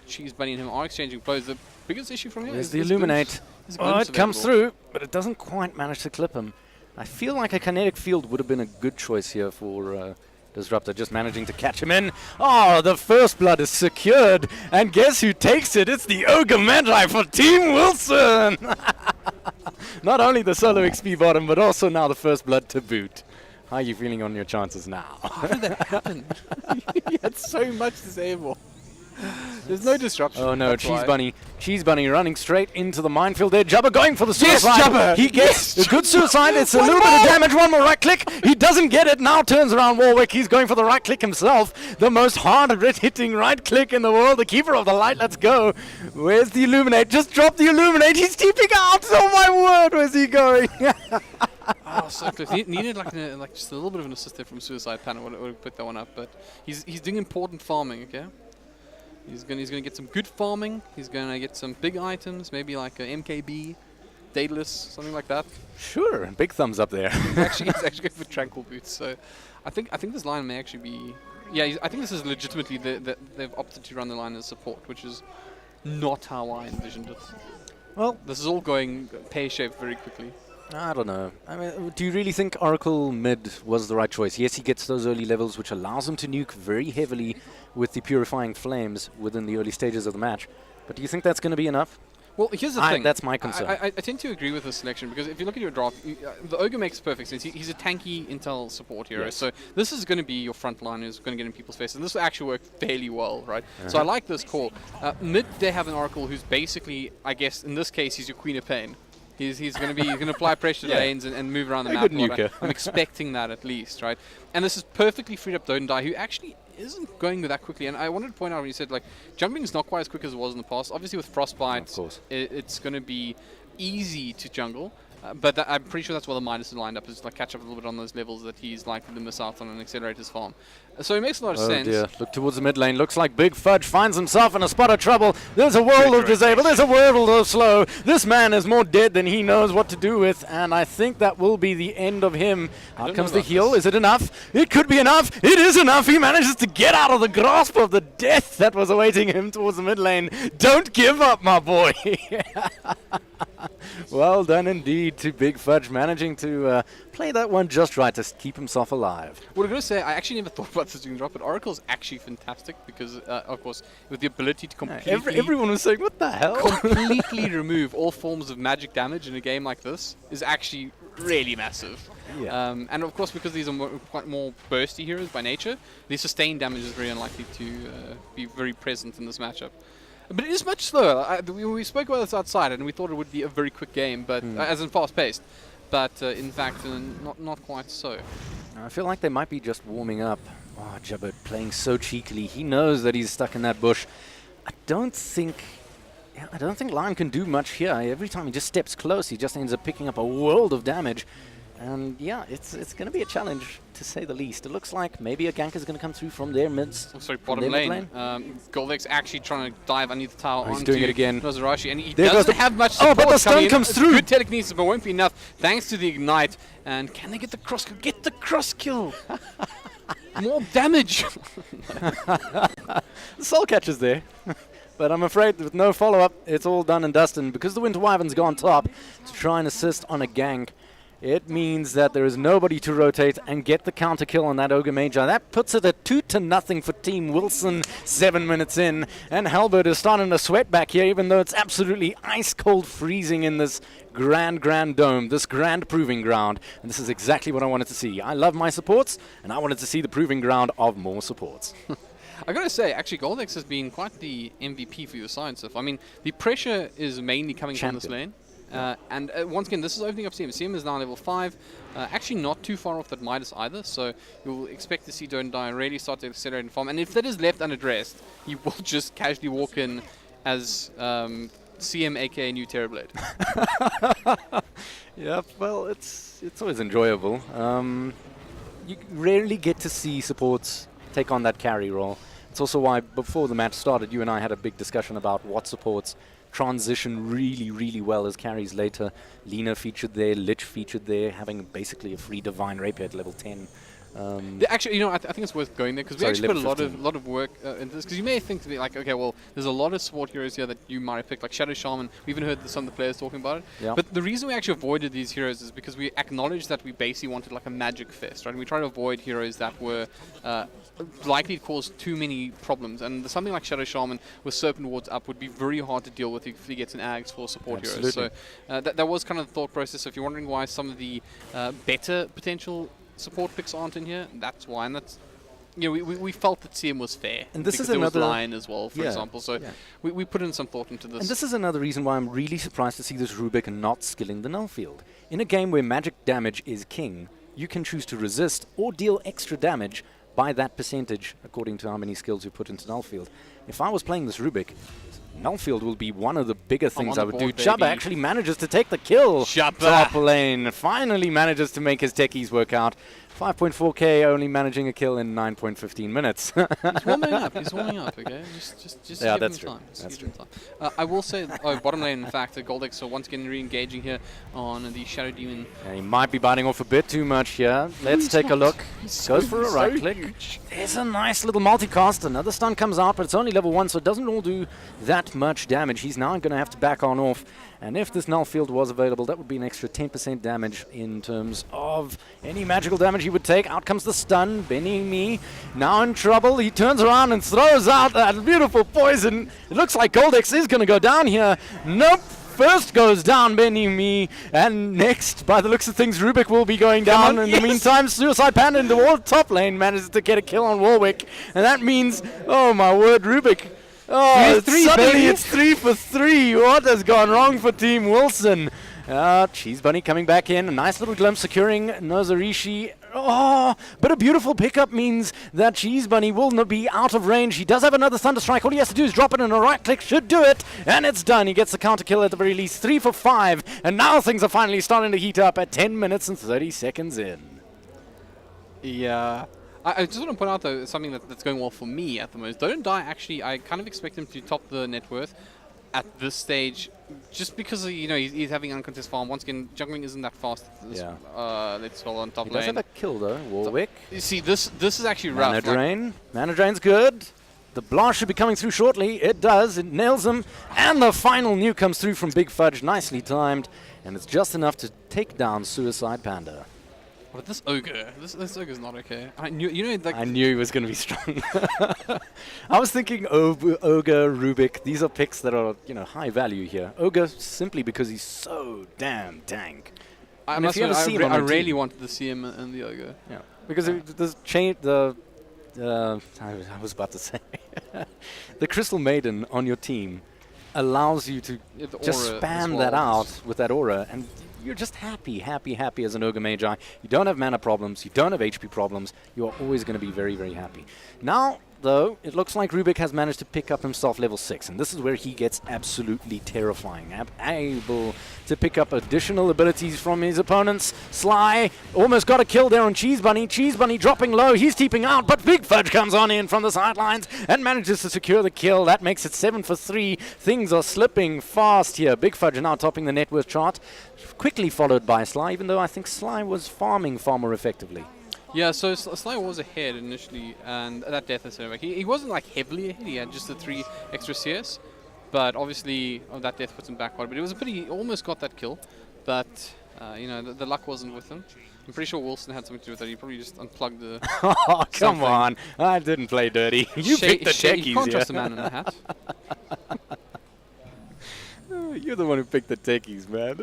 Cheese Bunny and him are exchanging blows. The biggest issue from here There's is the this Illuminate. glimpse. Oh, it comes through, but it doesn't quite manage to clip him. I feel like a kinetic field would have been a good choice here for Disruptor, just managing to catch him in. Oh, the first blood is secured, and guess who takes it? It's the Ogre Magi for Team Wilson! Not only the solo XP bottom, but also now the first blood to boot. How are you feeling on your chances now? How did that happen? He had so much disable. There's no disruption. Oh no, that's why. Cheese Bunny running straight into the minefield there. Jabba going for the Yes, suicide. Jabba! He gets Yes, a good suicide. It's a little bit of damage. One more right click. He doesn't get it. Now turns around Warwick. He's going for the right click himself. The most hard-hitting right click in the world. The keeper of the light. Let's go. Where's the Illuminate? Just drop the Illuminate. He's TPing out. Oh my word, where's he going? Oh, so close. Needed like just a little bit of an assist there from Suicide Panda. Would have put that one up, but he's doing important farming. Okay. He's gonna get some good farming. He's gonna get some big items, maybe like a MKB, Daedalus, something like that. Sure, big thumbs up there. he's actually going for Tranquil Boots. So I think this line may actually be. Yeah, I think this is legitimately they've opted to run the line as support, which is not how I envisioned it. Well, this is all going pear-shaped very quickly. I don't know. I mean, do you really think Oracle mid was the right choice? Yes, he gets those early levels, which allows him to nuke very heavily with the Purifying Flames within the early stages of the match. But do you think that's going to be enough? Well, here's the thing. That's my concern. I tend to agree with this selection because if you look at your draft, the Ogre makes perfect sense. He's a tanky intel support hero, Yes. so this is going to be your front line who's going to get in people's faces, and this will actually work fairly well, right? So I like this call. Mid, they have an Oracle who's basically, I guess, in this case, he's your Queen of Pain. He's going to apply pressure to lanes and move around the map. good nuker. I'm expecting that at least, right? And this is perfectly freed up Dodendai, who actually isn't going that quickly. And I wanted to point out when you said like jumping is not quite as quick as it was in the past. Obviously with Frostbite, Of course. it's going to be easy to jungle. But I'm pretty sure that's why the Midas is lined up, is like catch up a little bit on those levels that he's likely to miss out on and accelerate his farm. So it makes a lot of sense. Dear. Look towards the mid lane. Looks like Big Fudge finds himself in a spot of trouble. There's a world of disable. There's a world of slow. This man is more dead than he knows what to do with, and I think that will be the end of him. Out don't comes know the about heal. this. Is it enough? It could be enough. It is enough. He manages to get out of the grasp of the death that was awaiting him towards the mid lane. Don't give up, my boy. Well done indeed to Big Fudge, managing to play that one just right to keep himself alive. What I'm going to say, I actually never thought about this doing drop, but Oracle's actually fantastic because, of course, with the ability to completely, Everyone was saying, what the hell? completely remove all forms of magic damage in a game like this is actually really massive. Yeah. And of course, because these are quite more bursty heroes by nature, the sustained damage is very unlikely to be very present in this matchup. But it is much slower. We spoke about this outside, and we thought it would be a very quick game, but as in fast-paced. But in fact, not quite so. I feel like they might be just warming up. Oh, Jubbert playing so cheekily. He knows that he's stuck in that bush. I don't think LAN can do much here. Every time he just steps close, he just ends up picking up a world of damage. And yeah, it's going to be a challenge, to say the least. It looks like maybe a gank is going to come through from their mids. Oh, sorry, bottom lane. Goldek's actually trying to dive underneath the tower he's onto doing it again. Nozarashi, and he There goes doesn't the- have much Oh, support but the stun coming in. comes It's through. Good telekinesis, but won't be enough thanks to the ignite. And can they get the cross kill? Get the cross kill! More damage! The soul catcher's there. But I'm afraid with no follow-up, it's all done and dusted. And because the Winter Wyvern's gone top to try and assist on a gank, it means that there is nobody to rotate and get the counter kill on that Ogre Magi. That puts it at 2-0 for Team Wilson, 7 minutes in. And Halbert is starting to sweat back here, even though it's absolutely ice-cold freezing in this grand dome, this grand proving ground. And this is exactly what I wanted to see. I love my supports, and I wanted to see the proving ground of more supports. I gotta say, actually, Goldex has been quite the MVP for your side stuff. I mean, the pressure is mainly coming from this lane. And once again, this is opening up CM. CM is now level 5. Actually not too far off that Midas either, so you'll expect to see Don't Die really start to accelerate and farm. And if that is left unaddressed, he will just casually walk in as CM aka New Terrorblade. Yeah, well, it's always enjoyable. You rarely get to see supports take on that carry role. It's also why before the match started, you and I had a big discussion about what supports transition really well as carries later. Lina featured there, Lich featured there, having basically a free Divine Rapier at level 10. Actually, you know, I think it's worth going there because we actually put a lot of work into this. Because you may think to be like, okay, well, there's a lot of support heroes here that you might have picked, like Shadow Shaman. We even heard some of the players talking about it. Yeah. But the reason we actually avoided these heroes is because we acknowledged that we basically wanted like a magic fest, right? And we tried to avoid heroes that were likely to cause too many problems. And something like Shadow Shaman with Serpent Wards up would be very hard to deal with if he gets an Ags for support heroes. So that was kind of the thought process. So if you're wondering why some of the better potential support picks aren't in here, that's why. And that's, you know, we felt that CM was fair. And this because is there was another Lion as well, for example. So we put in some thought into this. And this is another reason why I'm really surprised to see this Rubik not skilling the null field. In a game where magic damage is king, you can choose to resist or deal extra damage by that percentage according to how many skills you put into null field. If I was playing this Rubik, null field will be one of the bigger things I would do. Jabba actually manages to take the kill. Top lane finally manages to make his techies work out. 5.4k only managing a kill in 9.15 minutes. He's warming up. He's warming up. Okay, just Yeah, give that's him true. time. Just That's give him time. I will say, bottom lane, in fact, Goldex. So once again, re-engaging here on the Shadow Demon. Yeah, he might be biting off a bit too much here. Let's take a look. Goes for a right click. There's a nice little multicast. Another stun comes out, but it's only level 1, so it doesn't all do that much damage. He's now going to have to back on off. And if this null field was available, that would be an extra 10% damage in terms of any magical damage he would take. Out comes the stun. Benny Me now in trouble. He turns around and throws out that beautiful poison. It looks like Goldex is going to go down here. Nope. First goes down Benny Me, and next, by the looks of things, Rubik will be going down. In the meantime, Suicide Panda in the top lane manages to get a kill on Warwick, and that means, oh my word, Rubik. Oh, suddenly it's 3 for 3. What has gone wrong for Team Wilson? Cheese Bunny coming back in. A nice little glimpse securing Nozarishi. Oh, but a beautiful pickup means that Cheese Bunny will not be out of range. He does have another Thunder Strike. All he has to do is drop it, and a right click should do it. And it's done. He gets the counter kill at the very least. 3 for 5. And now things are finally starting to heat up at 10 minutes and 30 seconds in. Yeah. I just want to point out, though, something that's going well for me at the moment. Don't Die, actually, I kind of expect him to top the net worth at this stage, just because, you know, he's having uncontested farm. Once again, juggling isn't that fast. Let's go on top lane. He does have a kill, though. Warwick. You see, this is actually rough. Mana Drain. Mana Drain's good. The blast should be coming through shortly. It does. It nails him. And the final nuke comes through from Big Fudge. Nicely timed. And it's just enough to take down Suicide Panda. But this ogre, this ogre's not okay. I knew, you know, like I knew he was going to be strong. I was thinking Ogre, Rubik. These are picks that are, you know, high value here. Ogre simply because he's so damn tank. I And if must you ever admit, see him on I a really team- wanted to see him in the ogre. Yeah, because I was about to say the Crystal Maiden on your team allows you to Yeah, the just aura as spam well that is- out with that aura, and you're just happy as an Ogre Magi. You don't have mana problems, you don't have HP problems, you are always going to be very, very happy. Now, though, it looks like Rubik has managed to pick up himself level 6, and this is where he gets absolutely terrifying. Able to pick up additional abilities from his opponents. Sly almost got a kill there on Cheese Bunny. Cheese Bunny dropping low, he's teeping out, but Big Fudge comes on in from the sidelines and manages to secure the kill. That makes it 7 for 3. Things are slipping fast here. Big Fudge now topping the net worth chart, quickly followed by Sly, even though I think Sly was farming far more effectively. Yeah, so Sly was ahead initially, and that death is like he wasn't like heavily ahead. He had just the 3 extra CS, but obviously that death puts him back quite a bit. It was a pity he almost got that kill, but you know the luck wasn't with him. I'm pretty sure Wilson had something to do with that. He probably just unplugged the. Oh, come Something. on. I didn't play dirty. You picked the techies, You can't yeah. trust a man in a hat. You're the one who picked the techies, man.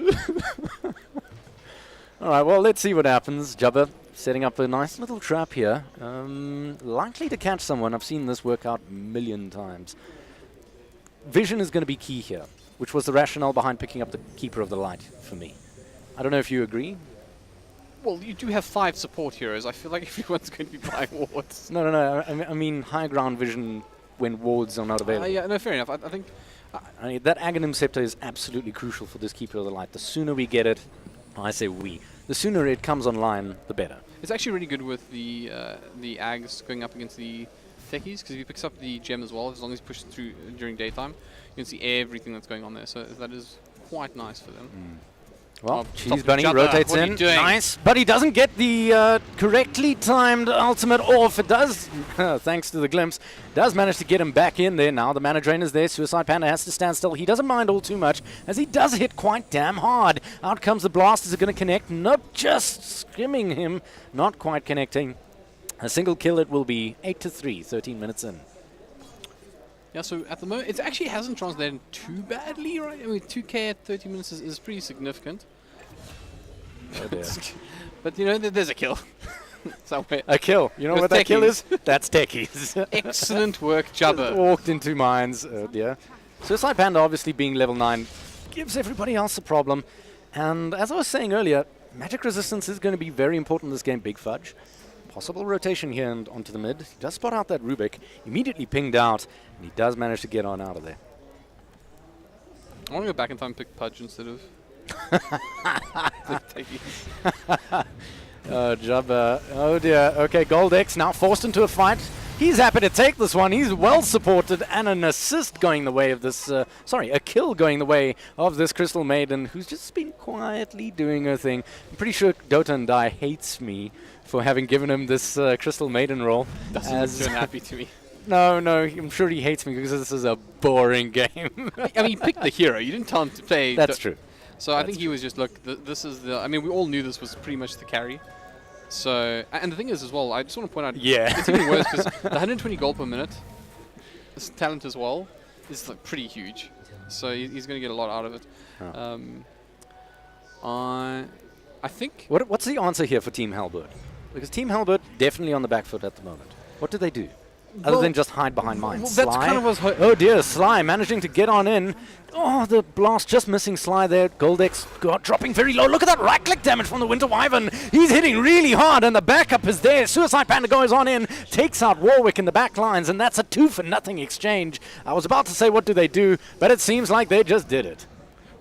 All right, well, let's see what happens. Jubba setting up a nice little trap here. Likely to catch someone. I've seen this work out a million times. Vision is going to be key here, which was the rationale behind picking up the Keeper of the Light for me. I don't know if you agree. Well, you do have 5 support heroes. I feel like everyone's going to be buying wards. No. I mean high ground vision when wards are not available. Yeah, no, fair enough. I think I mean, that Aghanim Scepter is absolutely crucial for this Keeper of the Light. The sooner we get it, I say the sooner it comes online, the better. it's actually really good with the Ags going up against the techies, because if he picks up the gem as well, as long as he pushes through during daytime, you can see everything that's going on there. So that is quite nice for them. Well, Oh, Cheese stop Bunny each other. rotates What are in. you doing? Nice. But he doesn't get the correctly timed ultimate off. It does, thanks to the glimpse, does manage to get him back in there now. The mana drain is there. Suicide Panda has to stand still. He doesn't mind all too much, as he does hit quite damn hard. Out comes the blast. Is it going to connect? Nope, just skimming him. Not quite connecting. A single kill it will be. 8 to 3, 13 minutes in. Yeah, so at the moment, it actually hasn't translated too badly, right? I mean, 2k at 30 minutes is pretty significant. Oh dear. But, you know, there's a kill. Somewhere. A kill. You know With what that kill is? techies. That's techies. Excellent work, Jubba. Walked into mines. Oh dear. Suicide Panda obviously being level 9 gives everybody else a problem. And as I was saying earlier, magic resistance is going to be very important in this game. Big Fudge. Possible rotation here and onto the mid. He does spot out that Rubik. Immediately pinged out. And he does manage to get on out of there. I want to go back in time and pick Pudge instead of the techies. Oh, Jubba. Oh dear. Okay, Goldex now forced into a fight. He's happy to take this one. He's well supported, and an assist going the way of this, a kill going the way of this Crystal Maiden, who's just been quietly doing her thing. I'm pretty sure Dota and Die hates me for having given him this Crystal Maiden role. Doesn't look too happy to me. No, I'm sure he hates me because this is a boring game. I mean, you picked the hero. You didn't tell him to play. That's true. So I That's think he was just, look, this is the... I mean, we all knew this was pretty much the carry. So, and the thing is as well, I just want to point out, Yeah. it's even worse because the 120 gold per minute, this talent as well, is like pretty huge. So he's going to get a lot out of it. Oh. I think... What's the answer here for Team Halberd? Because Team Halberd definitely on the back foot at the moment. What do they do? Other Well, than just hide behind mines. well, that's Sly? kind of what's Oh dear, Sly managing to get on in. Oh, the blast just missing Sly there. Goldex dropping very low. Look at that right-click damage from the Winter Wyvern. He's hitting really hard, and the backup is there. Suicide Panda goes on in, takes out Warwick in the back lines, and that's a 2-for-0 exchange. I was about to say what do they do, but it seems like they just did it.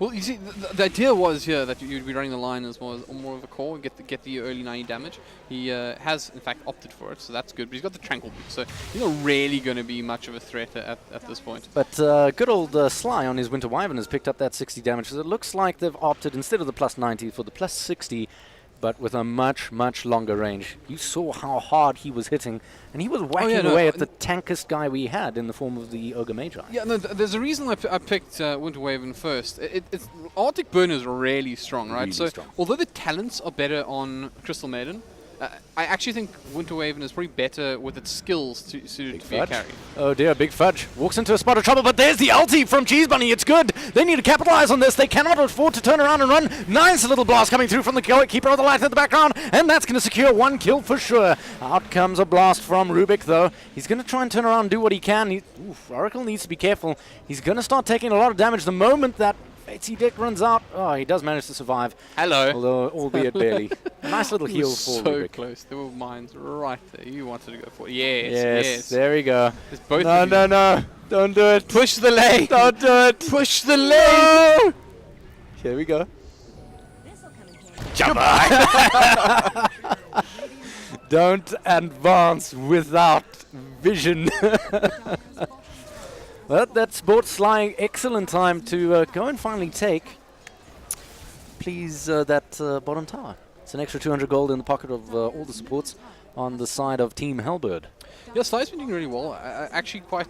Well, you see, the idea was here that you'd be running the line as more of a core, get the early 90 damage. He has, in fact, opted for it, so that's good. But he's got the Tranquil Boot, so he's not really going to be much of a threat at this point. But good old Sly on his Winter Wyvern has picked up that 60 damage. So it looks like they've opted, instead of the plus 90, for the plus 60. but with a much, much longer range. You saw how hard he was hitting, and he was whacking yeah, no, away at the tankest guy we had in the form of the Ogre Magi. Yeah, no, there's a reason I picked Winter Waven first. It's Arctic Burn is really strong, right? Really so strong. although the talents are better on Crystal Maiden, I actually think Winter Waven is probably better with its skills to be a carry. Oh dear, Big Fudge walks into a spot of trouble, but there's the ulti from Cheese Bunny. It's good. They need to capitalize on this. They cannot afford to turn around and run. Nice little blast coming through from the Keeper of the Light in the background, and that's going to secure 1 kill for sure. Out comes a blast from Rubik, though. He's going to try and turn around and do what he can. Oracle needs to be careful. He's going to start taking a lot of damage the moment that Fatesy Dick runs out. Oh, he does manage to survive. Hello. Although, albeit barely. A nice little heal for So Rubik. close. There were mines right there. You wanted to go for it. Yes. There we go. It's both No, of you. no, no. Don't do it. Push the lane. Don't do it. Push the lane. No. Here we go. This'll come in handy. Don't advance without vision. Well, that's bought Sly excellent time to go and finally take, please, that bottom tower. It's an extra 200 gold in the pocket of all the supports on the side of Team Hellbird. Yeah, Sly's been doing really well. I actually I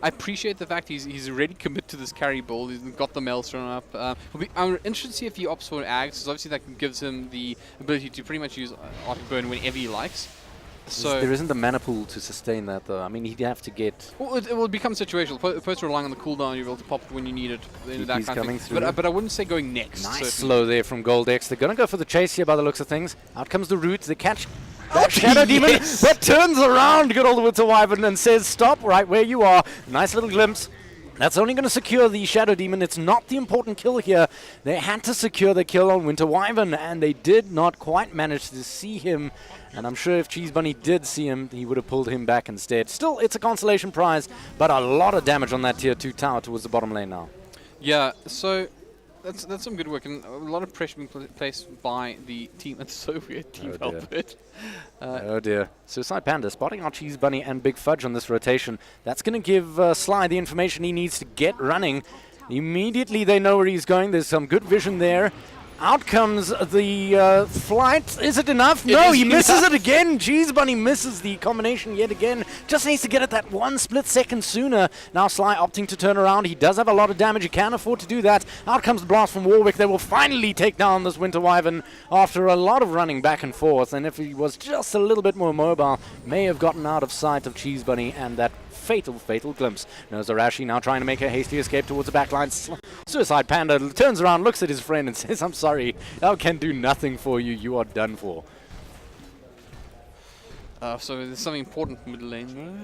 appreciate the fact he's already committed to this carry build. He's got the Maelstrom up. I'm interested to see if he opts for Ags, because obviously that gives him the ability to pretty much use Arctic Burn whenever he likes. So There isn't a mana pool to sustain that, though. I mean, he'd have to get... well, it will become situational. Opposed to relying on the cooldown, you're able to pop it when you need it. That TP's kind coming of thing. through. But I wouldn't say going next. Nice certainly. slow there from Goldex. They're going to go for the chase here by the looks of things. Out comes the root. They catch that Shadow Demon, but turns around good old Winter Wyvern and says, stop right where you are. Nice little glimpse. That's only going to secure the Shadow Demon. It's not the important kill here. They had to secure the kill on Winter Wyvern, and they did not quite manage to see him. And I'm sure if Cheese Bunny did see him, he would have pulled him back instead. Still, it's a consolation prize, but a lot of damage on that tier 2 tower towards the bottom lane now. Yeah, so that's some good work, and a lot of pressure being placed by the team. That's so weird, Team Oh dear. Hellbird. Oh dear. Suicide Panda spotting out Cheese Bunny and Big Fudge on this rotation. That's going to give Sly the information he needs to get running. Immediately they know where he's going. There's some good vision there. Out comes the flight. Is it enough? No, he misses it again. Cheese Bunny misses the combination yet again. Just needs to get it that 1 split second sooner. Now Sly opting to turn around. He does have a lot of damage. He can afford to do that. Out comes the blast from Warwick. They will finally take down this Winter Wyvern after a lot of running back and forth. And if he was just a little bit more mobile, may have gotten out of sight of Cheese Bunny and that fatal glimpse. Nozarashi now trying to make a hasty escape towards the backline. Suicide Panda turns around, looks at his friend and says, I'm sorry, I can do nothing for you. You are done for. So there's something important in middle lane though.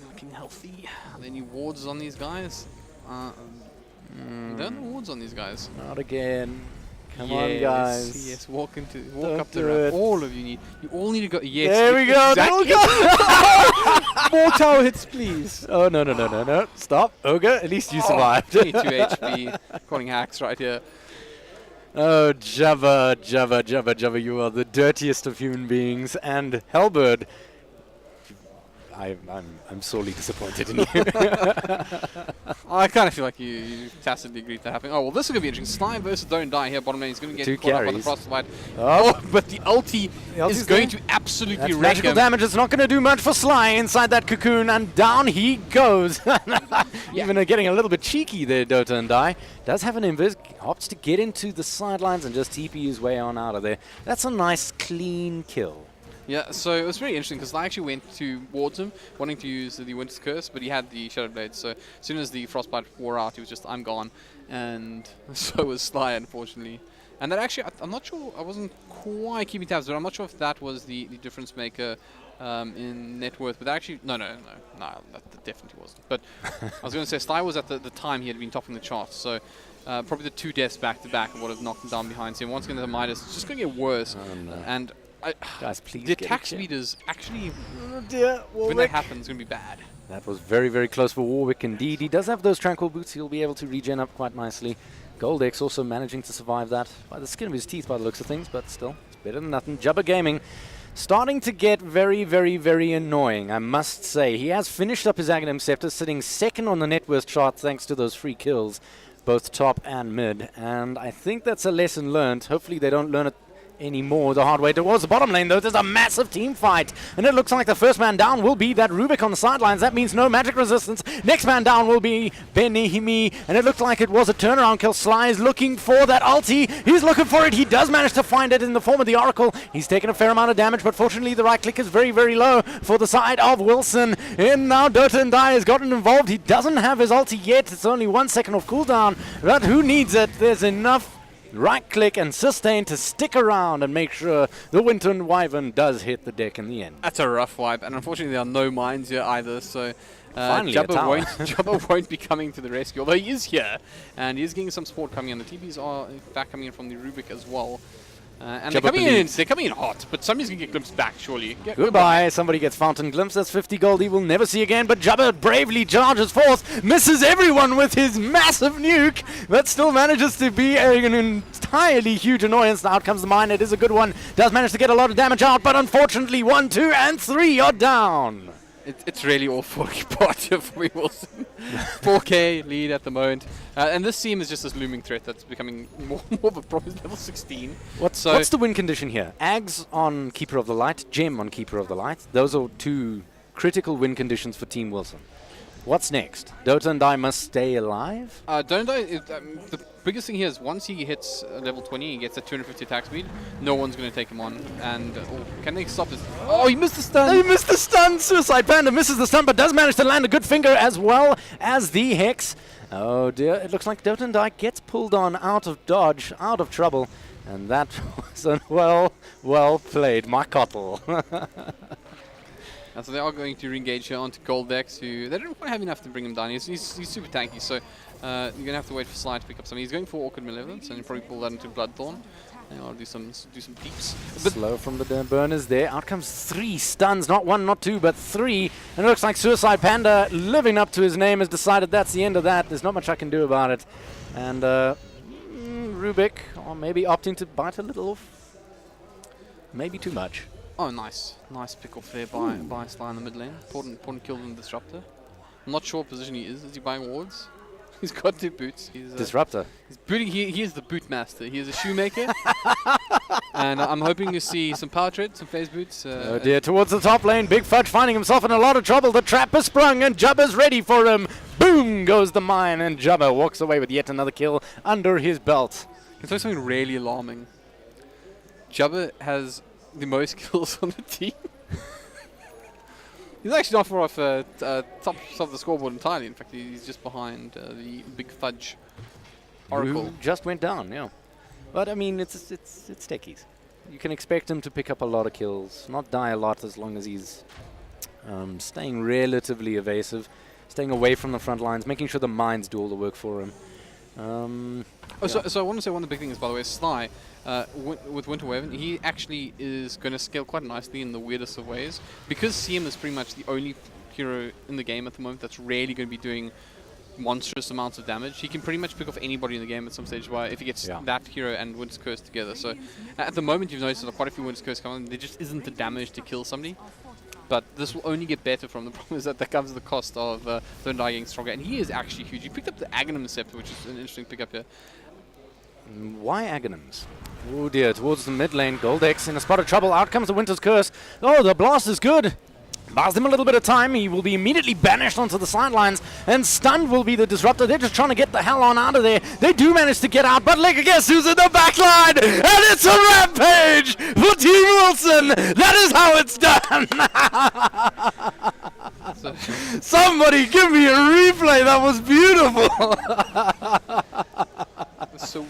Looking healthy. Are there any wards on these guys? There are no wards on these guys. Not again. Come on, guys. Yes, walk Don't up the do ramp. it. All of you all need to go. Yes. There we go. Exactly. More tower hits, please. Oh, no. Stop. Ogre, at least you survived. 22 HP. Calling hacks right here. Oh, Java, you are the dirtiest of human beings. And Hellbird, I'm sorely disappointed in you. I kind of feel like you tacitly agreed to happen. Oh, well, this is going to be interesting. Sly versus Don't Die here. Bottom lane. He's going to get 2 caught up by the carries. Frostbite. Oh, But the ulti ulti's is going there. to absolutely That's wreck magical him. damage. It's not going to do much for Sly inside that cocoon, and down he goes. Even getting a little bit cheeky there, Dota and Die. Does have an invis, opts to get into the sidelines and just TP his way on out of there. That's a nice, clean kill. Yeah, so it was very interesting because I actually went towards him, wanting to use the Winter's Curse, but he had the Shadow Blade, so as soon as the Frostbite wore out, he was just, I'm gone. And so was Sly, unfortunately. And that actually, I'm not sure, I wasn't quite keeping tabs, but I'm not sure if that was the difference maker in net worth. But actually, no, that definitely wasn't. But I was going to say, Sly was at the time he had been topping the charts, so probably the 2 deaths back-to-back would have knocked him down behind him. Once again, the Midas, it's just going to get worse. Oh, no. And Guys, please the get attack it, yeah. speed is actually, Oh dear, when that Warwick. happens, going to be bad. That was very close for Warwick indeed. He does have those Tranquil Boots. He'll be able to regen up quite nicely. Goldex also managing to survive that by the skin of his teeth by the looks of things, but still, it's better than nothing. Jubba Gaming starting to get very annoying, I must say. He has finished up his Aghanim Scepter, sitting second on the net worth chart thanks to those free kills, both top and mid. And I think that's a lesson learned. Hopefully they don't learn it anymore the hard way towards the bottom lane, though. There's a massive team fight, and it looks like the first man down will be that Rubik on the sidelines. That means no magic resistance. Next man down will be Benihimi, and it looked like it was a turnaround kill. Sly is looking for that ulti. He's looking for it. He does manage to find it in the form of the Oracle. He's taken a fair amount of damage, but fortunately the right click is very, very low for the side of Wilson. And now Dota and Dai has gotten involved. He doesn't have his ulti yet. It's only 1 second of cooldown, but who needs it? There's enough right click and sustain to stick around and make sure the Winton Wyvern does hit the deck in the end. That's a rough wipe, and unfortunately there are no mines here either, so Finally a tower. Jabba won't be coming to the rescue, although he is here, and he is getting some support coming in. The TPs are in fact coming in from the Rubik as well. And they're coming in hot, but somebody's going to get glimpsed back, surely. Goodbye. Somebody gets Fountain Glimpse. That's 50 gold he will never see again. But Jabba bravely charges forth, misses everyone with his massive nuke, but still manages to be an entirely huge annoyance. Out comes the mine. It is a good one. Does manage to get a lot of damage out, but unfortunately 1, 2, and 3 are down. It's really all falling apart here for me, Wilson. 4K lead at the moment. And this team is just this looming threat that's becoming more of a problem. Level 16. What's the win condition here? Ags on Keeper of the Light, Gem on Keeper of the Light. Those are 2 critical win conditions for Team Wilson. What's next? Dota and Dai must stay alive? The biggest thing here is once he hits level 20, he gets a 250 attack speed, no one's going to take him on. And can they stop this? Oh, he missed the stun! He missed the stun! Suicide Panda misses the stun, but does manage to land a good finger as well as the Hex. Oh dear, it looks like Dota and Dai gets pulled on out of dodge, out of trouble. And that was a well played, my Cottle. And so they are going to re-engage here onto Goldex, who they don't quite have enough to bring him down. He's super tanky, so you're going to have to wait for Sly to pick up something. He's going for Awkward Malevolence, and he'll probably pull that into Bloodthorn. And I'll do some deeps. But slow from the burners there. Out comes 3 stuns, not 1, not 2, but 3. And it looks like Suicide Panda, living up to his name, has decided that's the end of that. There's not much I can do about it. And Rubik, or maybe opting to bite a little off. Maybe too much. Oh, nice pick off there by Sly in the mid lane. Important kill on Disruptor. I'm not sure what position he is. Is he buying wards? He's got 2 boots. He's Disruptor. He's booting. He is the boot master. He is a shoemaker. And I'm hoping to see some power tread, some phase boots. Oh dear, towards the top lane, Big Fudge finding himself in a lot of trouble. The trap is sprung and Jabba's ready for him. Boom goes the mine, and Jabba walks away with yet another kill under his belt. Can I tell you something really alarming? Jabba has the most kills on the team. He's actually not far off top of the scoreboard entirely. In fact, he's just behind the Big Fudge Oracle. Who just went down, yeah. But I mean, it's techies. You can expect him to pick up a lot of kills, not die a lot as long as he's staying relatively evasive, staying away from the front lines, making sure the mines do all the work for him. So I want to say one of the big things, by the way, is Sly. With Winter Wyvern, he actually is going to scale quite nicely in the weirdest of ways. Because CM is pretty much the only hero in the game at the moment that's really going to be doing monstrous amounts of damage. He can pretty much pick off anybody in the game at some stage if he gets that hero and Winter's Curse together. So at the moment you've noticed that quite a few Winter's Curse coming, there just isn't the damage to kill somebody. But this will only get better from the problem is that comes at the cost of Dota getting stronger. And he is actually huge. He picked up the Aghanim Scepter, which is an interesting pickup here. Why Aghanims? Oh dear, towards the mid lane, Goldex in a spot of trouble. Out comes the Winter's Curse. Oh, the blast is good. Buys him a little bit of time. He will be immediately banished onto the sidelines, and stunned will be the Disruptor. They're just trying to get the hell on out of there. They do manage to get out, but look, guess who's in the back line? And it's a rampage for Team Wilson. That is how it's done. Somebody give me a replay. That was beautiful. So,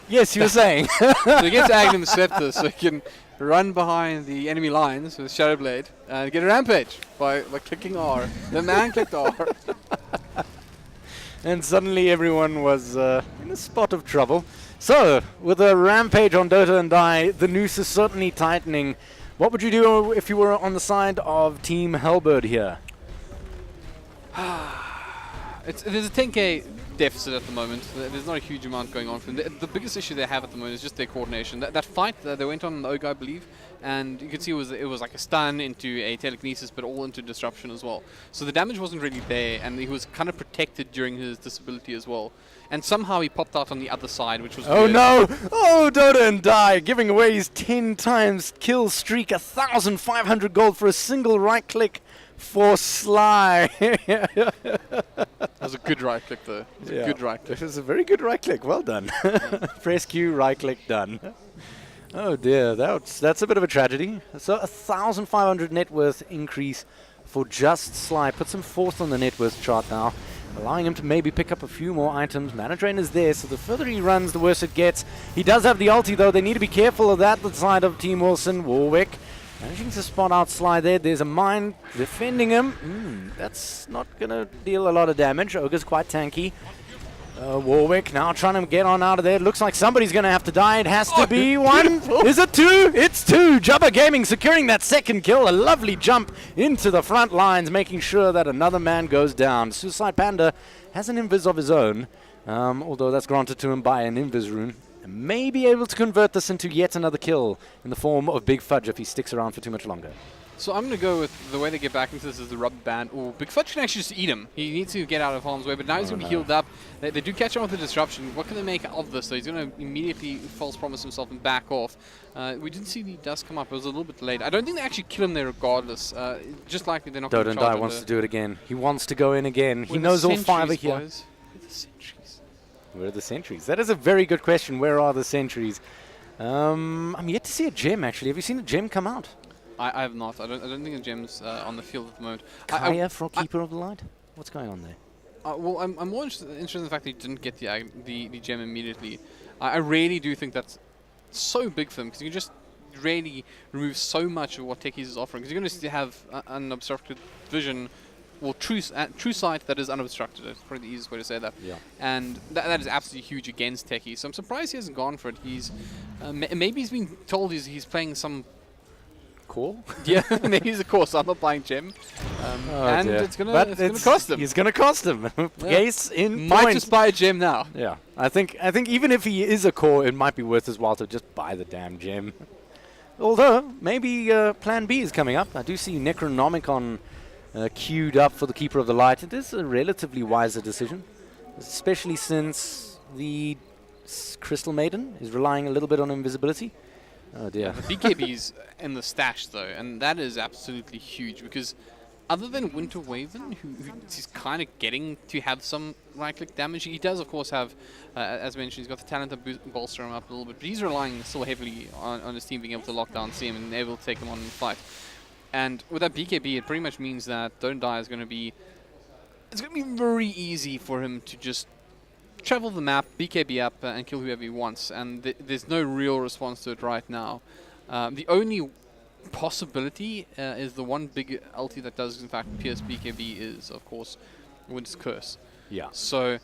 yes, you were saying. So he gets Aghanim Scepter, so he can run behind the enemy lines with Shadowblade and get a rampage by clicking R. The man clicked R. And suddenly everyone was in a spot of trouble. So, with a rampage on Dota and Dai, the noose is certainly tightening. What would you do if you were on the side of Team Hellbird here? There's a 10k deficit at the moment. There's not a huge amount going on for them. The biggest issue they have at the moment is just their coordination. That fight that they went on the Ogre, I believe, and you could see it was like a stun into a telekinesis, but all into disruption as well. So the damage wasn't really there, and he was kind of protected during his disability as well. And somehow he popped out on the other side, which was Oh weird. no! Oh, Dota and Die giving away his 10 times kill streak, 1,500 gold for a single right click for Sly. That was a good right click though. It was a good right click. It was a very good right click. Well done. Press Q, right click, done. Oh dear, that's a bit of a tragedy. So 1,500 net worth increase for just Sly. Puts him fourth on the net worth chart now, allowing him to maybe pick up a few more items. Mana Drain is there, so the further he runs, the worse it gets. He does have the ulti, though. They need to be careful of that, the side of Team Wilson. Warwick managing to spot out Sly there. There's a mine defending him. That's not going to deal a lot of damage. Ogre's quite tanky. Warwick now trying to get on out of there. Looks like somebody's going to have to die. It has to be one. Is it two? It's two. Jabba Gaming securing that second kill. A lovely jump into the front lines, making sure that another man goes down. Suicide Panda has an invis of his own, although that's granted to him by an invis rune. And may be able to convert this into yet another kill in the form of Big Fudge if he sticks around for too much longer. So I'm going to go with the way they get back into this is the rubber band. Oh, Big Fudge can actually just eat him. He needs to get out of harm's way, but now he's going to be healed up. They do catch him with the disruption. What can they make of this? So he's going to immediately false promise himself and back off. We didn't see the dust come up. It was a little bit late. I don't think they actually kill him there regardless. Just likely they're not going to Dota charge Die wants to do it again. He wants to go in again. He knows all five are here. Boys. With the sentries. Where are the sentries? That is a very good question. Where are the sentries? I'm yet to see a gem, actually. Have you seen a gem come out? I have not. I don't think the gem's on the field at the moment. Kaya for Keeper of the Light? What's going on there? Well, I'm more interested in the fact that he didn't get the gem immediately. I really do think that's so big for him, because you just really remove so much of what Techies is offering. Because you're going to have unobstructed vision, well, true sight that is unobstructed. That's probably the easiest way to say that. Yeah. And that is absolutely huge against Techies. So I'm surprised he hasn't gone for it. He's maybe he's been told he's playing some. Core? Yeah, maybe he's a core, so I'm not buying gem. And dear. it's gonna cost him. It's gonna cost him. Case in Might point. just buy a gem now. Yeah, I think even if he is a core, it might be worth his while to just buy the damn gem. Although maybe Plan B is coming up. I do see Necronomicon queued up for the Keeper of the Light. It is a relatively wiser decision, especially since the Crystal Maiden is relying a little bit on invisibility. Oh dear. The BKB's in the stash though, and that is absolutely huge, because other than Winter Waven, who's kind of getting to have some right-click damage, he does of course have, as mentioned, he's got the talent to bolster him up a little bit, but he's relying still heavily on his team being able to lock down CM and able to take him on in the fight. And with that BKB, it pretty much means that Don't Die is going to be, it's going to be very easy for him to just travel the map, BKB up, and kill whoever he wants, and there's no real response to it right now. The only possibility is the one big ulti that does in fact pierce BKB is, of course, Winter's Curse. Yeah. So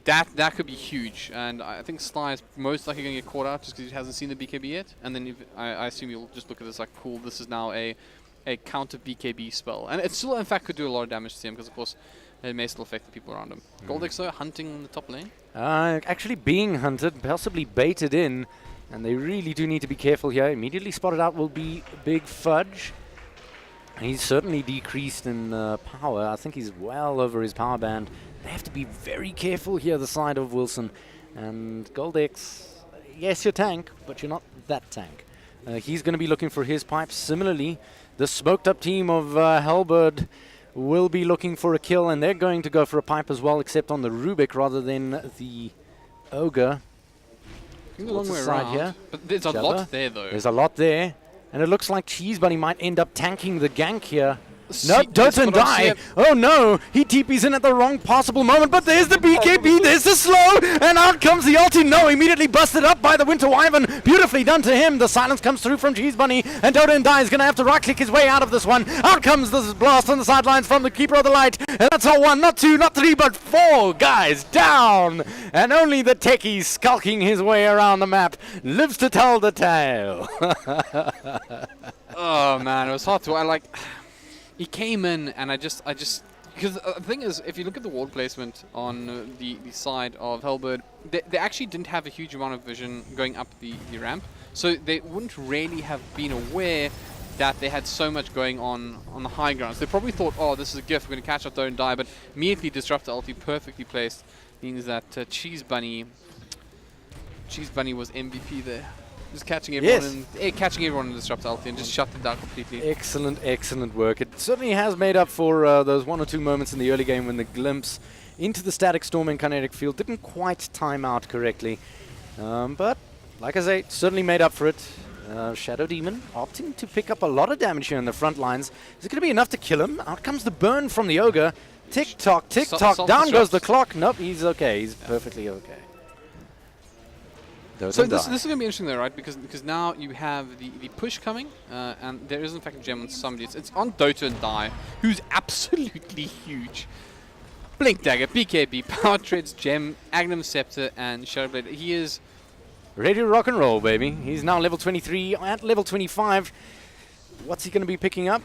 that could be huge, and I think Sly is most likely going to get caught out just because he hasn't seen the BKB yet, and then I assume you'll just look at this like, cool, this is now a counter BKB spell, and it still in fact could do a lot of damage to him, because of course it may still affect the people around him. Goldex though, hunting in the top lane. Actually being hunted, possibly baited in, and they really do need to be careful here. Immediately spotted out will be Big Fudge. He's certainly decreased in power. I think he's well over his power band. They have to be very careful here, the side of Wilson. And Goldex, yes, you're tank, but you're not that tank. He's going to be looking for his pipes. Similarly, the smoked up team of Hellbird will be looking for a kill, and they're going to go for a pipe as well, except on the Rubik rather than the Ogre. A long way around here. But there's a lot there though. There's a lot there, and it looks like Cheese Bunny might end up tanking the gank here. No, See, that's Dota and what I'm Die. Oh no, he TP's in at the wrong possible moment, but there's the BKB, there's the slow, and out comes the ulti. No, immediately busted up by the Winter Wyvern. Beautifully done to him. The silence comes through from Cheese Bunny, and Dota and Die is going to have to right-click his way out of this one. Out comes this blast on the sidelines from the Keeper of the Light, and that's not one, not two, not three, but four guys down. And only the techie skulking his way around the map lives to tell the tale. Oh man, it was hard to. He came in, and I just Because the thing is, if you look at the ward placement on the side of Hellbird, they actually didn't have a huge amount of vision going up the ramp, so they wouldn't really have been aware that they had so much going on the high ground. So they probably thought, oh, this is a gift, we're going to catch up, don't die, but immediately Disruptor ulti perfectly placed means that Cheese Bunny was MVP there. Just catching everyone, catching everyone in Disruptor ulti and just shut them down completely. Excellent, excellent work. It certainly has made up for those 1 or 2 moments in the early game when the glimpse into the Static Storm and Kinetic Field didn't quite time out correctly. But, like I say, certainly made up for it. Shadow Demon opting to pick up a lot of damage here in the front lines. Is it going to be enough to kill him? Out comes the burn from the Ogre. Tick-tock, tick-tock, down goes the clock. Nope, he's okay. He's perfectly okay. So this is going to be interesting though, right? Because now you have the push coming, and there is in fact a gem on somebody. It's on Dota and Die, who's absolutely huge. Blink Dagger, BKB, Power Treads, Gem, Agnum Scepter, and Shadowblade. He is ready to rock and roll, baby. He's now level 23 at level 25. What's he going to be picking up?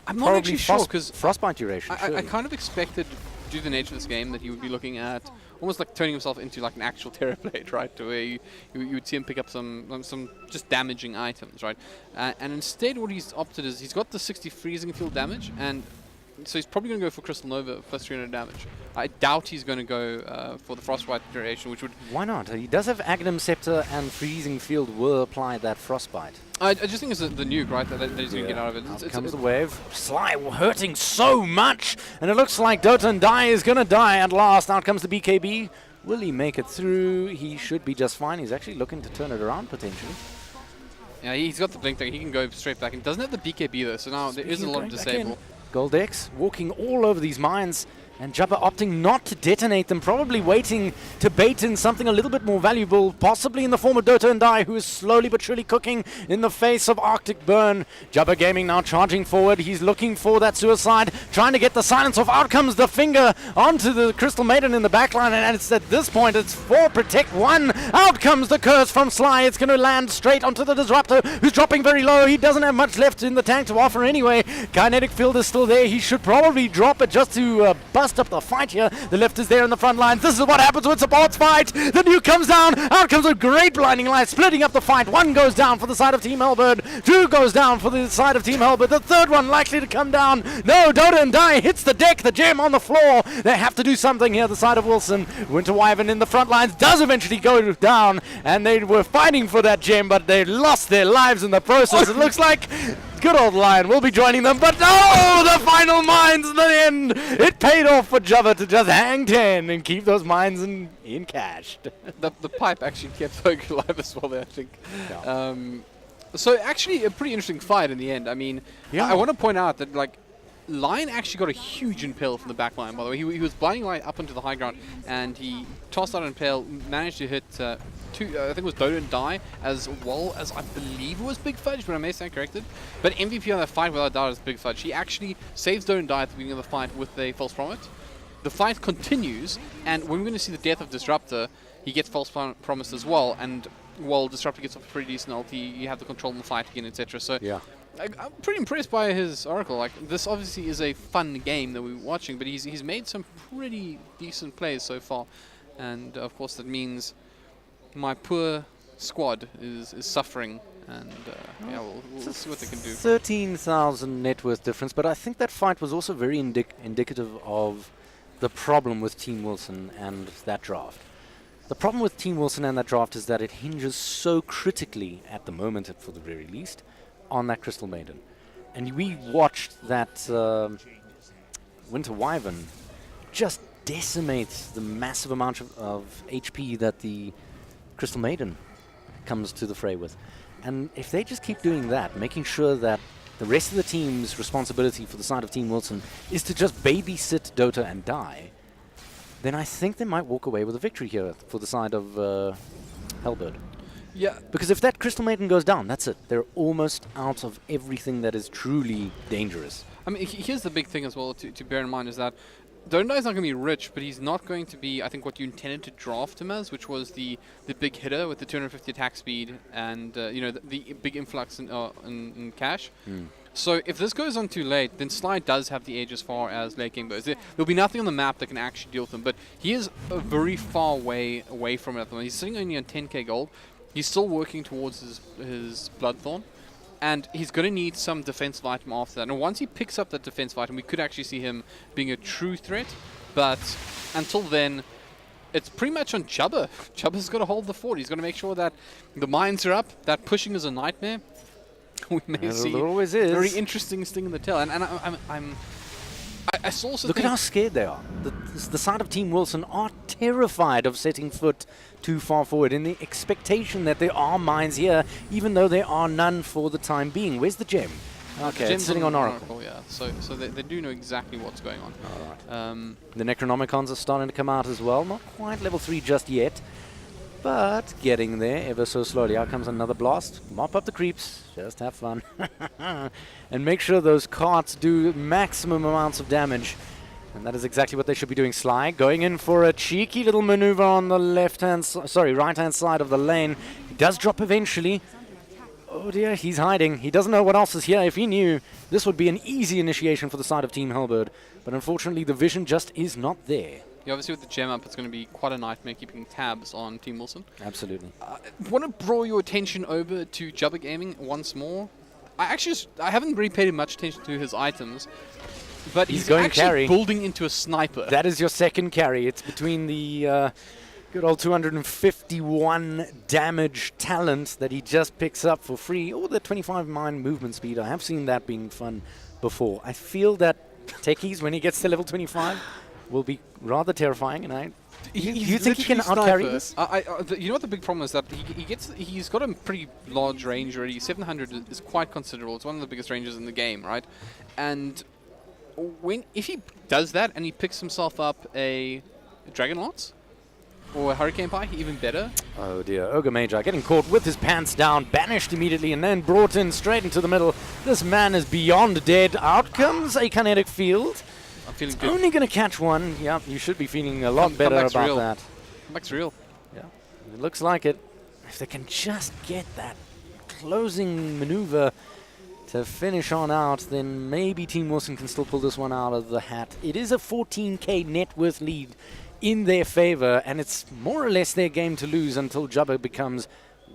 I'm not actually sure because Frostbite duration. I kind of expected, due to the nature of this game, that he would be looking at almost like turning himself into like an actual Terrorblade, right? To where you would see him pick up some just damaging items, right? And instead, what he's opted is he's got the 60 freezing field damage, and so he's probably going to go for Crystal Nova plus 300 damage. I doubt he's going to go for the Frostbite duration, which would... Why not? He does have Agnum Scepter and Freezing Field will apply that Frostbite. I just think it's the nuke, right, that he's going to get out of it. Out comes the wave. Sly hurting so much, and it looks like Dota and Die is going to die at last. Out comes the BKB. Will he make it through? He should be just fine. He's actually looking to turn it around, potentially. Yeah, he's got the blink thing. He can go straight back. He doesn't have the BKB, though, so now there is a lot of disable. Goldex walking all over these mines, and Jabba opting not to detonate them, probably waiting to bait in something a little bit more valuable, possibly in the form of Dota and Die, who is slowly but surely cooking in the face of Arctic Burn. Jabba Gaming now charging forward. He's looking for that suicide, trying to get the silence off. Out comes the finger onto the Crystal Maiden in the backline, and it's at this point, it's 4 protect 1. Out comes the curse from Sly. It's going to land straight onto the Disruptor, who's dropping very low. He doesn't have much left in the tank to offer anyway. Kinetic Field is still there. He should probably drop it just to bust up the fight here. The left is there in the front lines. This is what happens when supports fight. The nuke comes down. Out comes a great blinding light, splitting up the fight. 1 goes down for the side of Team Hellbird. 2 goes down for the side of Team Hellbird. The 3rd one likely to come down. No, Dota and Die hits the deck. The gem on the floor. They have to do something here. The side of Wilson. Winter Wyvern in the front lines does eventually go down, and they were fighting for that gem, but they lost their lives in the process. It looks like good old Lion will be joining them, but no! The final mines in the end! It paid off for Java to just hang 10 and keep those mines in cash. The pipe actually kept Hogue alive as well there, I think. Yeah. So actually a pretty interesting fight in the end. I mean, I want to point out that like Lion actually got a huge impale from the back line, by the way. He was blinding light up into the high ground, and he tossed out an impale, managed to hit 2, I think it was Dota and Die, as well as I believe it was Big Fudge, but I may stand corrected. But MVP on that fight without doubt is Big Fudge. He actually saves Dota and Die at the beginning of the fight with a false promise. The fight continues, and when we're going to see the death of Disruptor, he gets false promise as well, and while Disruptor gets off a pretty decent ulti, you have the control in the fight again, etc. So yeah. I'm pretty impressed by his Oracle. Like, this obviously is a fun game that we're watching, but he's made some pretty decent plays so far, and of course that means my poor squad is suffering, and yeah, we'll see what they can do. 13,000 net worth difference, but I think that fight was also very indicative of the problem with Team Wilson and that draft. The problem with Team Wilson and that draft is that it hinges so critically, at the moment for the very least, on that Crystal Maiden. And we watched that Winter Wyvern just decimate the massive amount of HP that the Crystal Maiden comes to the fray with. And if they just keep doing that, making sure that the rest of the team's responsibility for the side of Team Wilson is to just babysit Dota and Die, then I think they might walk away with a victory here for the side of Hellbird. Yeah. Because if that Crystal Maiden goes down, that's it. They're almost out of everything that is truly dangerous. I mean, here's the big thing as well to bear in mind is that Donda is not going to be rich, but he's not going to be, I think, what you intended to draft him as, which was the big hitter with the 250 attack speed and you know the big influx in cash. So if this goes on too late, then Sly does have the edge as far as late game goes. There'll be nothing on the map that can actually deal with him, but he is a very far way away from it at the moment. He's sitting only on 10k gold. He's still working towards his Bloodthorn, and he's going to need some defensive item after that. And once he picks up that defensive item, we could actually see him being a true threat, but until then, it's pretty much on Jubba. Jubba's got to hold the fort. He's got to make sure that the mines are up, that pushing is a nightmare. We may see There always is. very interesting sting in the tail, and I saw also Look at how scared they are. The side of Team Wilson are terrified of setting foot too far forward in the expectation that there are mines here, even though there are none for the time being. Where's the gem? Okay, it's sitting on Oracle. Yeah, so they do know exactly what's going on. All right. The Necronomicons are starting to come out as well. Not quite level 3 just yet, but getting there ever so slowly. Out comes another blast. Mop up the creeps. Just have fun. And make sure those carts do maximum amounts of damage. And that is exactly what they should be doing. Sly going in for a cheeky little maneuver on the right-hand side of the lane. He does drop eventually. Oh dear, he's hiding. He doesn't know what else is here. If he knew, this would be an easy initiation for the side of Team Hellbird. But unfortunately, the vision just is not there. Yeah, obviously with the gem up, it's going to be quite a nightmare keeping tabs on Team Wilson. Absolutely. Want to draw your attention over to Jubba Gaming once more. I haven't really paid much attention to his items, but he's going actually carry. building into a sniper. That is your second carry. It's between the good old 251 damage talent that he just picks up for free, or the 25 mine movement speed. I have seen that being fun before. I feel that Techies, when he gets to level 25, will be rather terrifying, and you think he can out-carry this? You know what the big problem is? That he's got a pretty large range already. 700 is quite considerable. It's one of the biggest ranges in the game, right? And if he does that and he picks himself up a Dragon Lance or a Hurricane Pie, even better. Oh dear, Ogre Magi getting caught with his pants down, banished immediately, and then brought in straight into the middle. This man is beyond dead. Out comes a kinetic field. I'm feeling It's good. only going to catch one. Yeah, you should be feeling a lot better Comeback's about real. that. Comeback's real. Yeah, it looks like it. If they can just get that closing maneuver to finish on out, then maybe Team Wilson can still pull this one out of the hat. It is a 14k net worth lead in their favor, and it's more or less their game to lose until Jubba becomes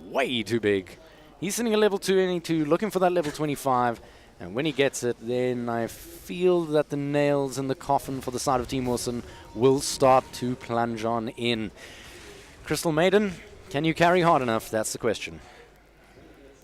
way too big. He's sitting at level 22, looking for that level 25. And when he gets it, then I feel that the nails in the coffin for the side of Team Wilson will start to plunge on in. Crystal Maiden, can you carry hard enough? That's the question.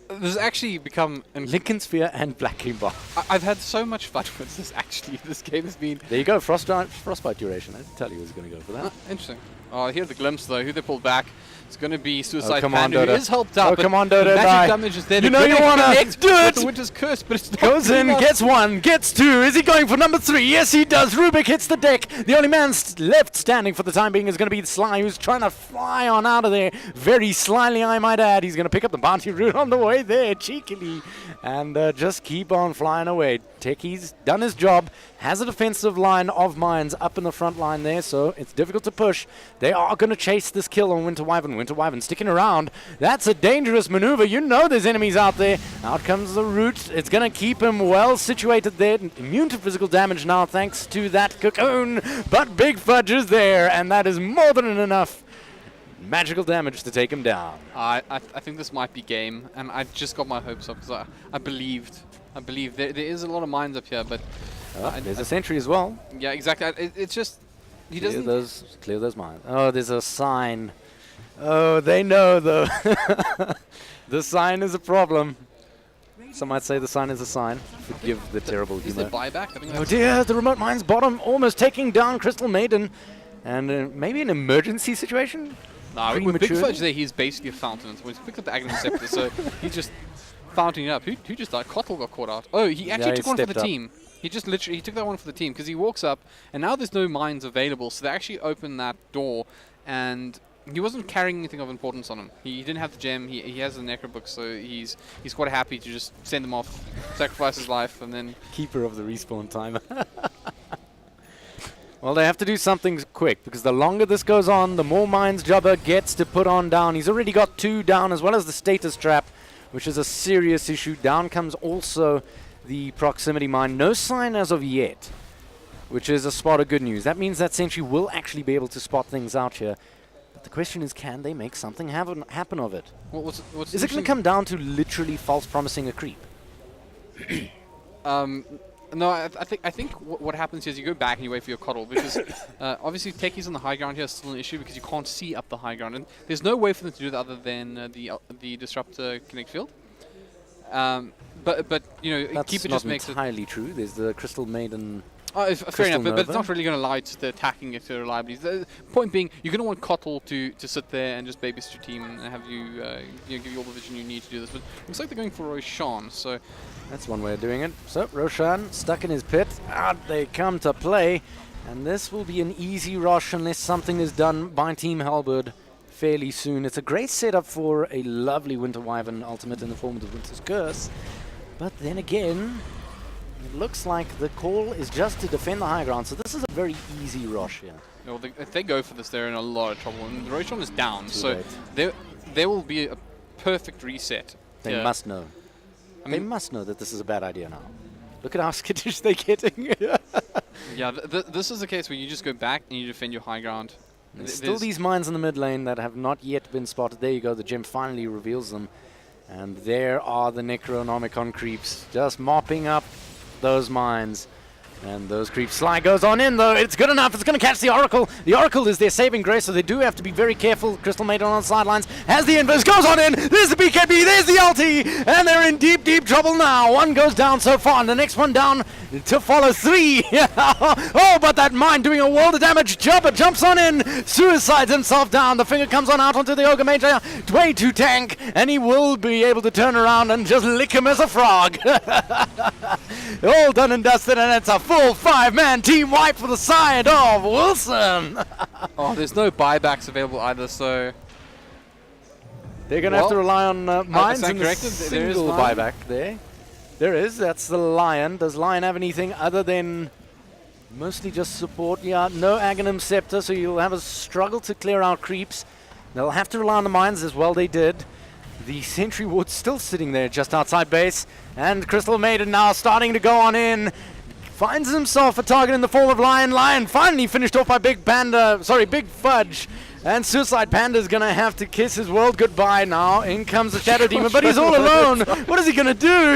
This has actually become... Lincoln Sphere and Black King Bar. I've had so much fun with this, actually. This game has been... There you go, Frostbite duration. I didn't tell you he was going to go for that. Interesting. Oh, here's the glimpse, though. Who they pulled back. It's going to be Suicide come on, Panda, who Dota. is helped out. Oh, but come on, Dota, magic die. damage is there. You know you wanna do it. The Winter's Curse, but it's not Goes in, enough. gets one, gets two. Is he going for number 3? Yes, he does. Rubik hits the deck. The only man left standing for the time being is going to be Sly, who's trying to fly on out of there. Very slyly, I might add. He's going to pick up the bounty route on the way there, cheekily, and just keep on flying away. Techie's done his job. Has a defensive line of mines up in the front line there, so it's difficult to push. They are going to chase this kill on Winter Wyvern. Winter Wyvern sticking around. That's a dangerous maneuver. You know there's enemies out there. Out comes the root. It's going to keep him well situated there. Immune to physical damage now thanks to that cocoon. But Big Fudge is there, and that is more than enough magical damage to take him down. I think this might be game, and I just got my hopes up because I believed. I believe there is a lot of mines up here, but There's a sentry as well. yeah, exactly. It's just he doesn't. Clear those mines. Oh, there's a sign. Oh, they know though. The sign is a problem. Some might say the sign is a sign. Forgive the terrible Is there humor. buyback? I think Oh that's dear, the remote mine's bottom, almost taking down Crystal Maiden. And maybe an emergency situation? Nah, with Big prematurely? Fudge there, he's basically a fountain. So he's picked up the Aghanim Scepter, so he's just fountaining up. Who just died? Kotl got caught out. Oh, he actually he took one for the stepped up. team. He just literally took that one for the team because he walks up and now there's no mines available, so they actually open that door and he wasn't carrying anything of importance on him. He didn't have the gem. He has the Necro book, so he's quite happy to just send them off, sacrifice his life, and then Keeper of the respawn timer. Well, they have to do something quick, because the longer this goes on, the more mines Jubba gets to put on down. He's already got 2 down, as well as the status trap, which is a serious issue. Down comes also the proximity mine. No sign as of yet, which is a spot of good news. That means that Sentry will actually be able to spot things out here. But the question is, can they make something happen of it? What's Is it going to come down to literally false promising a creep? No, I think what happens is you go back and you wait for your coddle because obviously techies on the high ground here is still an issue because you can't see up the high ground, and there's no way for them to do that other than the disruptor connect field. But you know, That's Keeper not just makes it. entirely true. There's the Crystal Maiden. Oh, fair enough, but it's Nova. not really going to allow you to attacking it to reliably. The point being, you're going to want Kotl to sit there and just babysit your team and have you, give you all the vision you need to do this. But it looks like they're going for Roshan, so That's one way of doing it. So Roshan stuck in his pit. Out they come to play, and this will be an easy rush unless something is done by Team Halberd fairly soon. It's a great setup for a lovely Winter Wyvern ultimate in the form of the Winter's Curse. But then again, it looks like the call is just to defend the high ground, so this is a very easy rush here. well, if they go for this, they're in a lot of trouble. And Roshan is down, Too so late. there will be a perfect reset. They Yeah. must know. I They mean, must know that this is a bad idea now. Look at how skittish they're getting. yeah, this is the case where you just go back and you defend your high ground. There's still these mines in the mid lane that have not yet been spotted. There you go, the gem finally reveals them. And there are the Necronomicon creeps just mopping up those mines. And those creeps. Sly goes on in though. It's good enough. It's going to catch the Oracle. The Oracle is their saving grace, so they do have to be very careful. Crystal Maiden on the sidelines has the inverse. Goes on in. There's the BKB. There's the ulti. And they're in deep, deep trouble now. One goes down so far, and the next one down to follow 3. Oh, but that mine doing a world of damage. Jumper jumps on in. Suicides himself down. The finger comes on out onto the Ogre Major. Way to tank. And he will be able to turn around and just lick him as a frog. All done and dusted, and it's a full 5-man team wipe for the side of Wilson. Oh, there's no buybacks available either, so They're going to have to rely on mines stand and a corrected? There is single Lion. buyback there. There is. That's the Lion. Does Lion have anything other than mostly just support? Yeah, no Aghanim Scepter, so you'll have a struggle to clear out creeps. They'll have to rely on the mines as well. They did. The Sentry Ward still sitting there just outside base. And Crystal Maiden now starting to go on in. Finds himself a target in the form of Lion. Lion finally finished off by Big Fudge. And Suicide Panda's gonna have to kiss his world goodbye now. In comes the Shadow Demon, but he's all alone. What is he gonna do?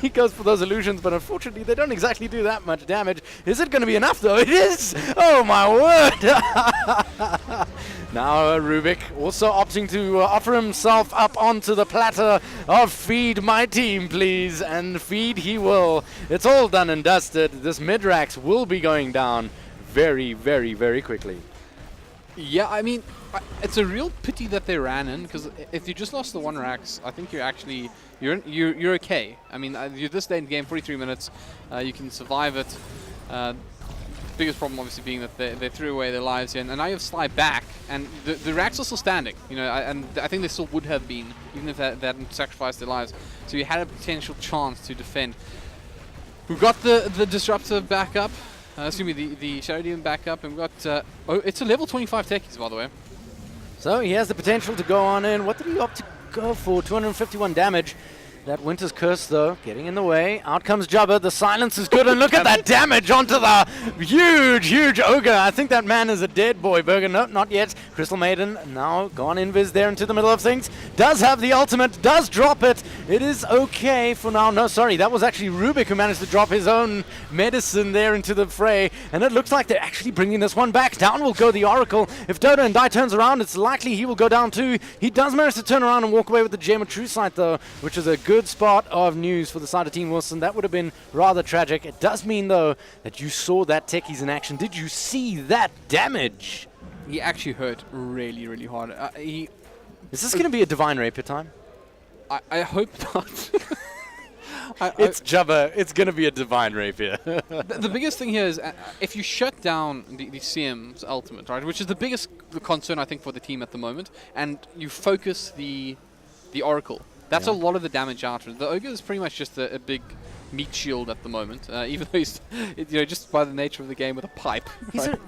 He goes for those illusions, but unfortunately they don't exactly do that much damage. Is it gonna be enough though? It is! Oh my word! Now Rubik also opting to offer himself up onto the platter of feed my team, please. And feed he will. It's all done and dusted. This Midrax will be going down very, very, very quickly. yeah, I mean, it's a real pity that they ran in because if you just lost the 1 racks, I think you're actually you're okay. I mean, you're this late in the game, 43 minutes, you can survive it. Biggest problem obviously being that they threw away their lives here, and now you have Sly back, and the racks are still standing, you know, and I think they still would have been, even if they hadn't sacrificed their lives. So you had a potential chance to defend. We've got the Disruptor back up, excuse me, the Shadow Demon back up, and we've got, oh, it's a level 25 techies, by the way. So he has the potential to go on in. What did he opt to go for? 251 damage. That Winter's Curse, though, getting in the way. Out comes Jubba. The silence is good, and look at that damage onto the huge, huge Ogre. I think that man is a dead boy. Burger, no, not yet. Crystal Maiden now gone invis there into the middle of things. Does have the ultimate, does drop it. It is okay for now. No, sorry, that was actually Rubik who managed to drop his own medicine there into the fray. And it looks like they're actually bringing this one back. Down will go the Oracle. If Dodo and Die turns around, it's likely he will go down too. He does manage to turn around and walk away with the Gem of True Sight, though, which is a good spot of news for the side of Team Wilson. That would have been rather tragic. It does mean, though, that you saw that techies in action. Did you see that damage? He actually hurt really, really hard. Is this going to be a Divine Rapier time? I hope not. It's Jubba. It's going to be a Divine Rapier. The biggest thing here is if you shut down the CM's ultimate, right, which is the biggest concern I think for the team at the moment, and you focus the Oracle. That's a lot of the damage out. The Ogre is pretty much just a big meat shield at the moment, even though he's, just by the nature of the game with a pipe.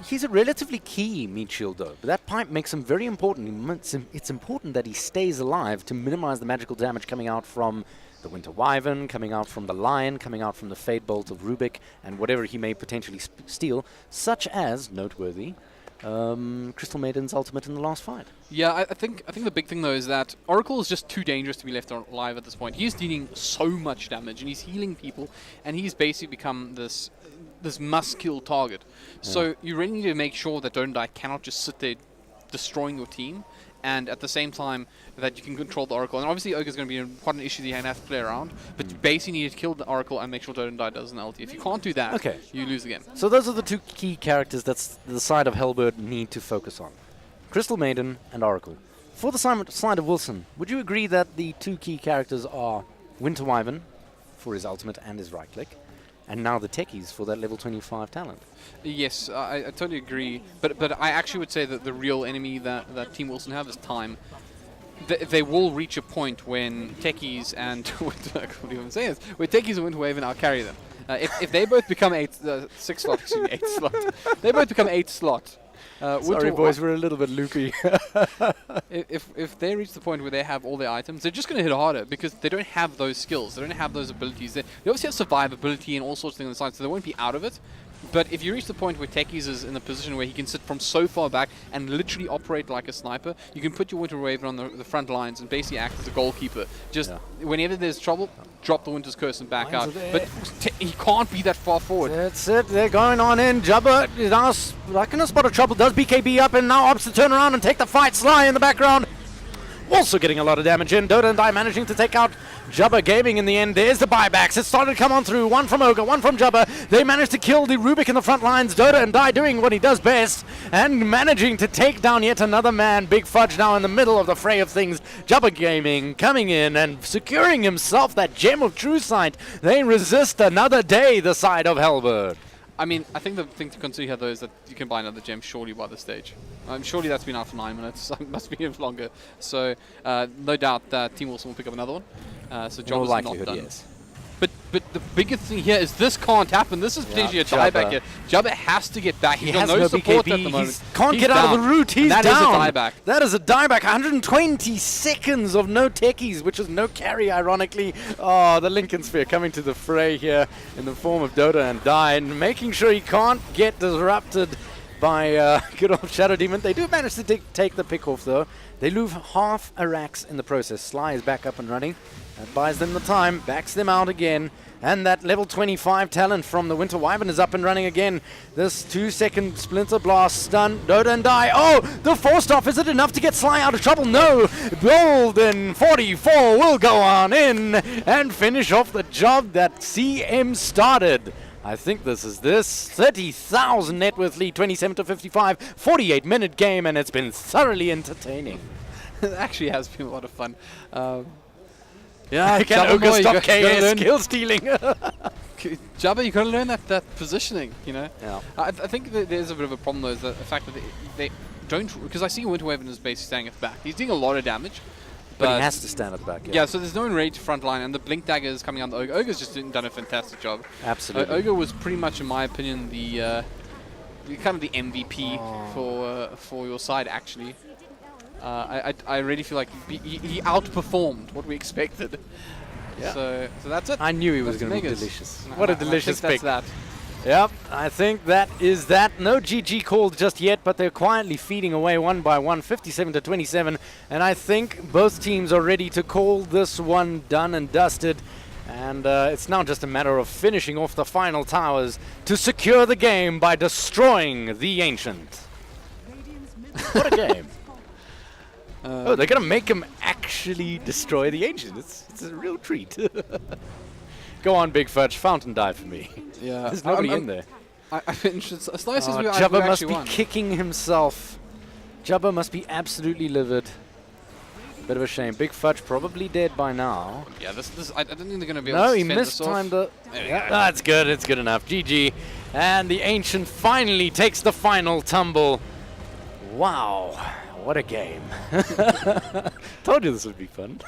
He's a relatively key meat shield, though. But that pipe makes him very important. It's important that he stays alive to minimize the magical damage coming out from the Winter Wyvern, coming out from the Lion, coming out from the Fade Bolt of Rubik, and whatever he may potentially steal, such as, noteworthy, Crystal Maiden's ultimate in the last fight. Yeah, I think the big thing though is that Oracle is just too dangerous to be left alive at this point. He's dealing so much damage and he's healing people, and he's basically become this must-kill target. So you really need to make sure that Don't Die cannot just sit there destroying your team, and at the same time that you can control the Oracle. And obviously Ogre's going to be quite an issue that you have to play around, but you basically need to kill the Oracle and make sure Don't Die does an ulti. If you can't do that, you lose the game. So those are the two key characters that's the side of Hellbird need to focus on. Crystal Maiden and Oracle. For the side of Wilson, would you agree that the two key characters are Winter Wyvern for his ultimate and his right click, and now the techies for that level 25 talent? Yes, I totally agree. But I actually would say that the real enemy that Team Wilson have is time. They will reach a point when techies and where techies and Winter Wyvern, I'll carry them. If they both become 6 slot, excuse me, 8 slot. They both become 8 slot. Sorry, boys, we're a little bit loopy. If they reach the point where they have all their items, they're just going to hit harder because they don't have those skills. They don't have those abilities. They obviously have survivability and all sorts of things on the side, so they won't be out of it. But if you reach the point where Techies is in a position where he can sit from so far back and literally operate like a sniper, you can put your Winter Wyvern on the front lines and basically act as a goalkeeper. Just whenever there's trouble, drop the Winter's Curse and back out. But he can't be that far forward. That's it. They're going on in. Jabba is now like in a spot of trouble. Does BKB up and now opts to turn around and take the fight. Sly in the background. Also getting a lot of damage in. Dota and Die managing to take out Jabba Gaming in the end. There's the buybacks. It started to come on through. One from Ogre, one from Jabba. They managed to kill the Rubik in the front lines. Dota and Die doing what he does best and managing to take down yet another man. Big Fudge now in the middle of the fray of things. Jabba Gaming coming in and securing himself that gem of true sight. They resist another day, the side of Hellbird. I mean, I think the thing to consider here, though, is that you can buy another gem surely by this stage. Surely that's been out for 9 minutes. It must be even longer. So, no doubt that Team Wilson will pick up another one. So, job is not done. Yes. But the biggest thing here is this can't happen. This is potentially a dieback here. Jabba has to get back. He's got no support BKB. at the moment. He can't get out of the route. He's down. That is a dieback. That is a dieback. 120 seconds of no techies, which is no carry, ironically. Oh, the Lincoln Sphere coming to the fray here in the form of Dota and Die, and making sure he can't get disrupted by good old Shadow Demon. They do manage to take the pick off, though. They lose half a Rax in the process. Sly is back up and running. That buys them the time, backs them out again. And that level 25 talent from the Winter Wyvern is up and running again. This 2-second Splinter Blast stun. Dota and Die. Oh, the forced off. Is it enough to get Sly out of trouble? No. Golden 44 will go on in and finish off the job that CM started. I think this is 30,000 net worth lead, 27 to 55, 48-minute game, and it's been thoroughly entertaining. It actually has been a lot of fun. Yeah, can Ogre stop KS skill stealing? Jabba, you gotta learn that positioning, you know? Yeah. I think that there's a bit of a problem though, is that the fact that they don't, because I see Winter Wyvern is basically staying at the back. He's doing a lot of damage. But he has to stand at the back, yeah, so there's no enraged front line, and the Blink Dagger is coming out the Ogre. Ogre's just done a fantastic job. Absolutely. Ogre was pretty much, in my opinion, the kind of the MVP for your side, actually. I really feel like he outperformed what we expected. Yeah. So that's it. I knew he was That's going to be Megas. delicious. And What a I think delicious pick. that's that. Yep, I think that is that. No GG called just yet, but they're quietly feeding away one by one, 57 to 27. And I think both teams are ready to call this one done and dusted. And it's now just a matter of finishing off the final towers to secure the game by destroying the Ancient. What a game. Oh, they're going to make him actually destroy the Ancient. It's a real treat. Go on, Big Fudge. Fountain die for me. Yeah. There's nobody in there. I'm interested. Slice says we Jabba must actually be won. kicking himself. Jabba must be absolutely livid. Bit of a shame. Big Fudge probably dead by now. Yeah, I don't think they're going to be able No, to he fend this off. mistimed the... There we Yeah, go. that's good. It's good enough. GG. And the Ancient finally takes the final tumble. Wow. What a game. Told you this would be fun.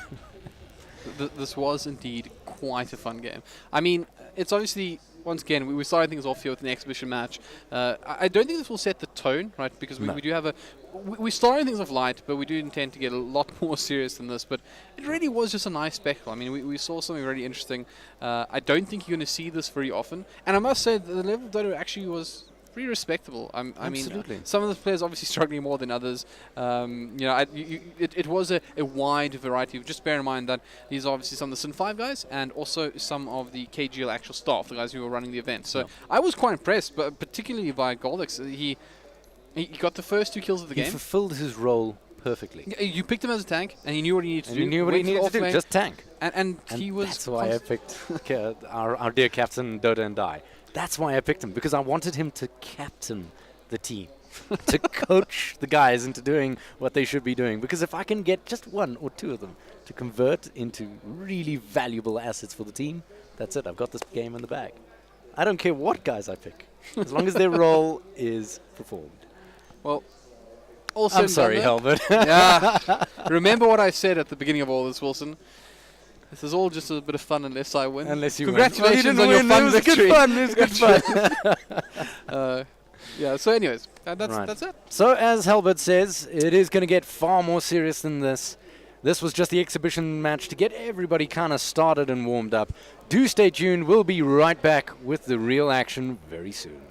This was indeed quite a fun game. I mean, it's obviously once again, we started things off here with an exhibition match. I don't think this will set the tone, right? Because we do have a... We started things off light, but we do intend to get a lot more serious than this. But it really was just a nice spectacle. I mean, we saw something really interesting. I don't think you're going to see this very often. And I must say, the level of Dota actually was pretty respectable. I mean, some of the players obviously struggling more than others. It was a wide variety. Just bear in mind that these are obviously some of the Sin 5 guys and also some of the KGL actual staff, the guys who were running the event. So I was quite impressed, but particularly by Goldix. He got the first 2 kills of the game. He fulfilled his role perfectly. You picked him as a tank, and he knew what he needed to do. He knew what he needed to do, just tank. And he was... That's why I picked our dear captain, Dota and I. That's why I picked him, because I wanted him to captain the team, to coach the guys into doing what they should be doing. Because if I can get just 1 or 2 of them to convert into really valuable assets for the team, that's it. I've got this game in the bag. I don't care what guys I pick, as long as their role is performed. Well, also I'm sorry, Helbert. Yeah. Remember what I said at the beginning of all this, Wilson. This is all just a bit of fun unless I win. Unless you Congratulations win. on your fun It victory. was good fun. Yeah, so anyways, that's it. So as Helbert says, it is going to get far more serious than this. This was just the exhibition match to get everybody kind of started and warmed up. Do stay tuned. We'll be right back with the real action very soon.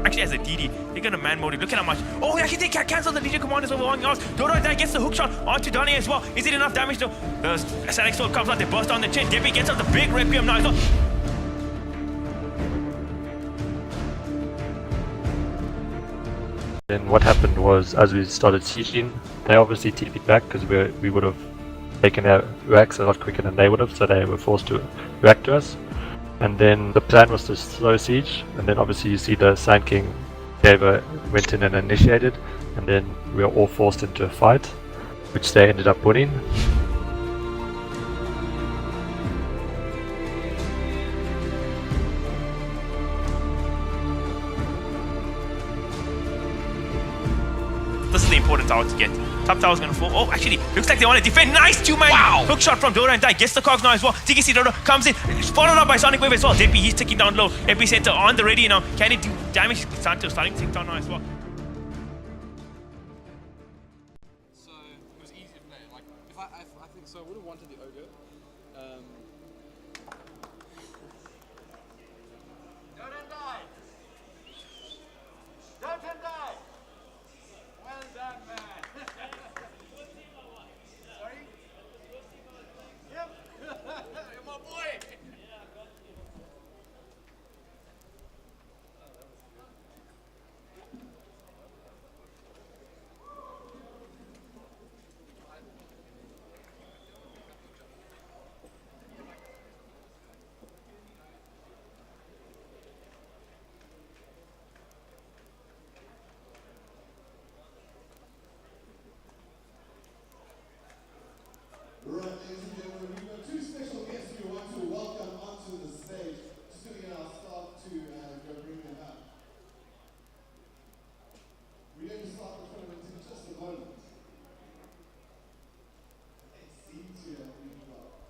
Actually, as a DD, they're gonna man mode it. Look at how much. Oh, actually, they can't cancel the Legion Commanders over on yours. Dota that gets the hook shot onto Donnie as well. Is it enough damage to the Sonic Sword comes out, they burst on the chin. Debbie gets out the big Requiem now as well. Then what happened was, as we started sieging, they obviously TP'd back because we would have taken their racks a lot quicker than they would have, so they were forced to react to us. And then the plan was to slow siege, and then obviously you see the Sand King went in and initiated, and then we were all forced into a fight, which they ended up winning. This is the important tower to get. Top tower's gonna fall. Oh, actually, looks like they want to defend. Nice 2-man. Wow. Hook shot from Dora and Die. Gets the cogs now as well. TKC Dora comes in. Followed up by Sonic Wave as well. Deppy, he's ticking down low. Epicenter on the ready now. Can he do damage? Santo starting to tick down now as well. So it was easy to play. Like I think so. I would have wanted the ogre. Don't die! Don't die! Well done, man! Sorry? Yep! ladies and gentlemen, we've got two special guests we want to welcome onto the stage. Just going to get our staff to go bring them up. We're going to start the tournament in just a moment. It seems to have been well.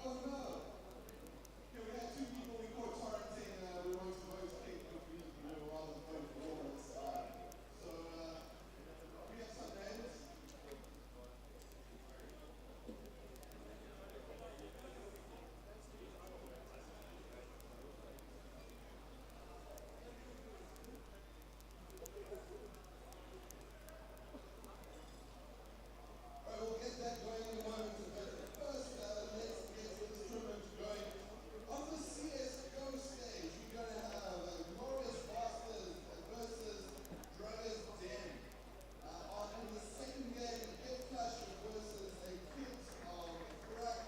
Oh no! Okay, we had two people we caught torrenting, we wanted to vote, I think we were rather vote for it. So, we have some names. Alright, we'll get that going in a moment, but first, let's get this tournament going. On the CSGO stage, we're going to have Glorious Bastards versus Druggers Den. In the second game, Head Clash versus a Kit of Crack.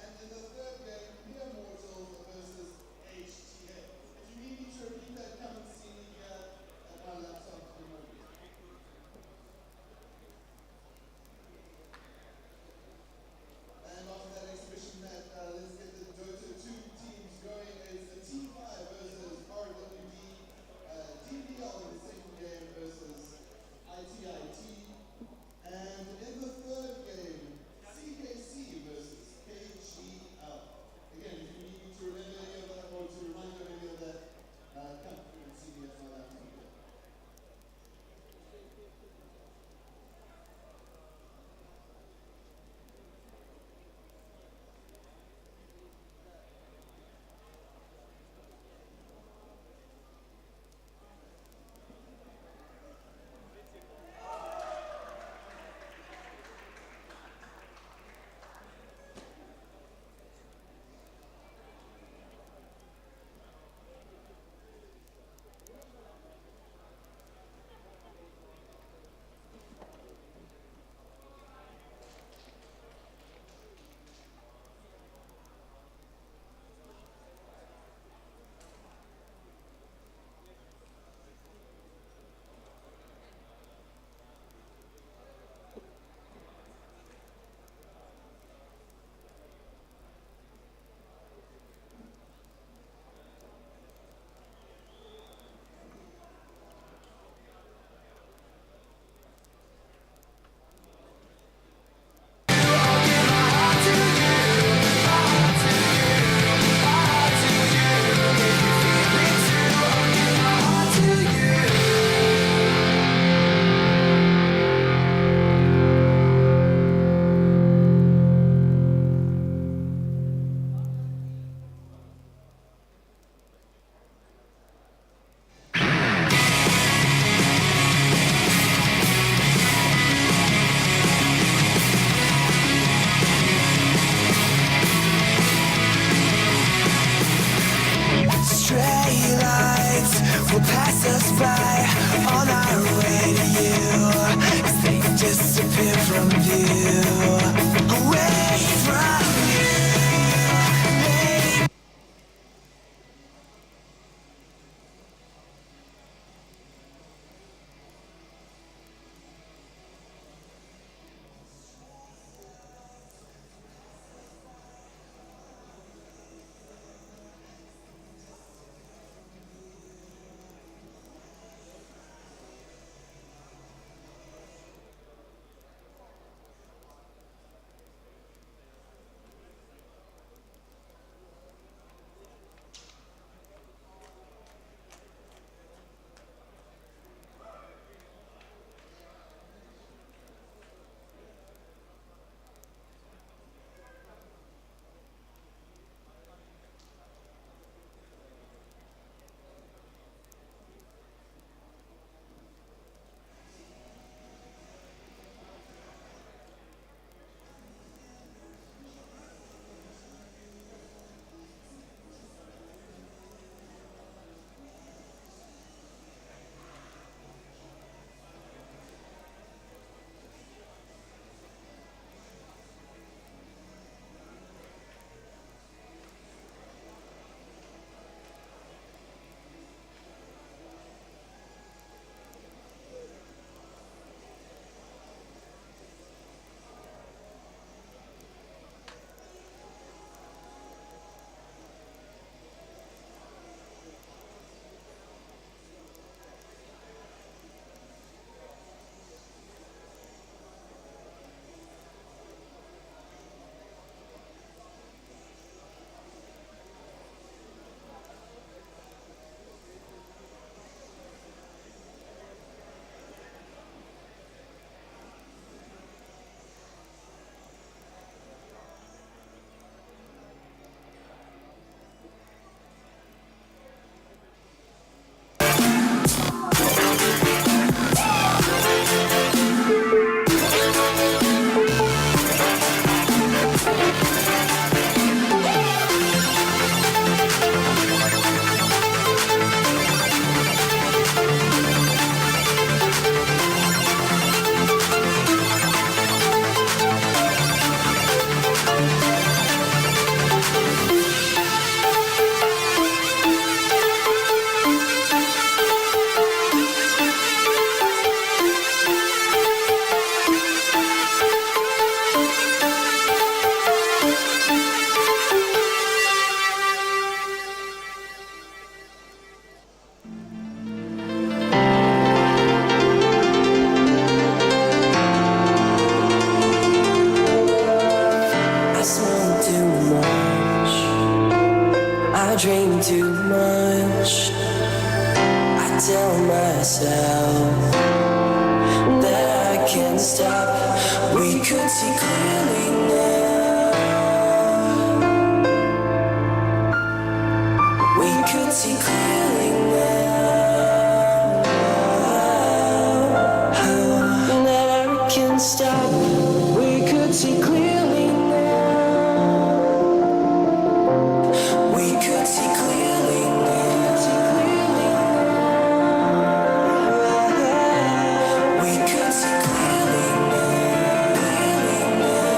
And in the third game, Mere Mortals versus HTF. If you need me to repeat that, come and see me here at my laptop in a moment. And after that exhibition match, let's get the Dota 2 teams going. It's the T5 versus RWD, DPL in the second game versus ITIT. And in the third game, CKC versus KGL. Again, if you need me to remember any of that or to remind you of any of that, come and see me at my laptop here. Stray lights will pass us by on our way to you as they disappear from view. Away from you. dream too much. I tell myself that I can't stop. We could see clearly now. We could see clearly now. That I can't stop. We could see clearly now. We could see clearly now. We could see clearly clearly now.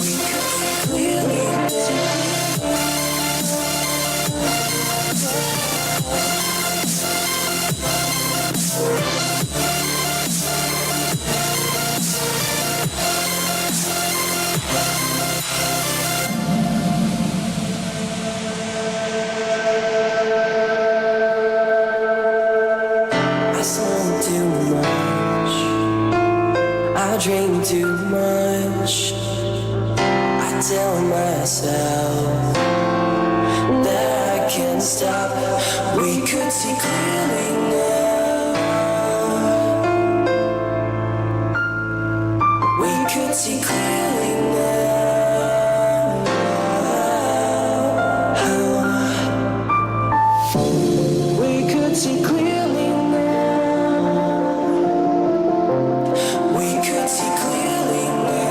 We could see clearly I smoke too much. I drink too much. I tell myself that I can't stop. We could see clearly now. We could see clearly now. We could see clearly now. We could see clearly now.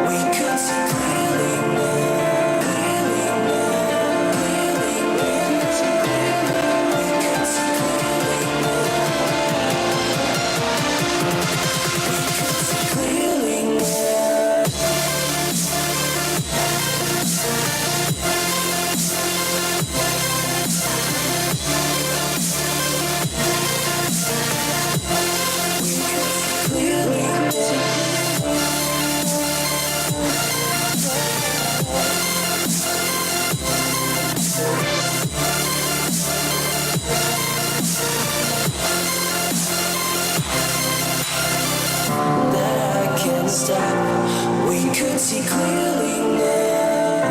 We could see clearly clearly now. That I can't stop. We could see clearly now.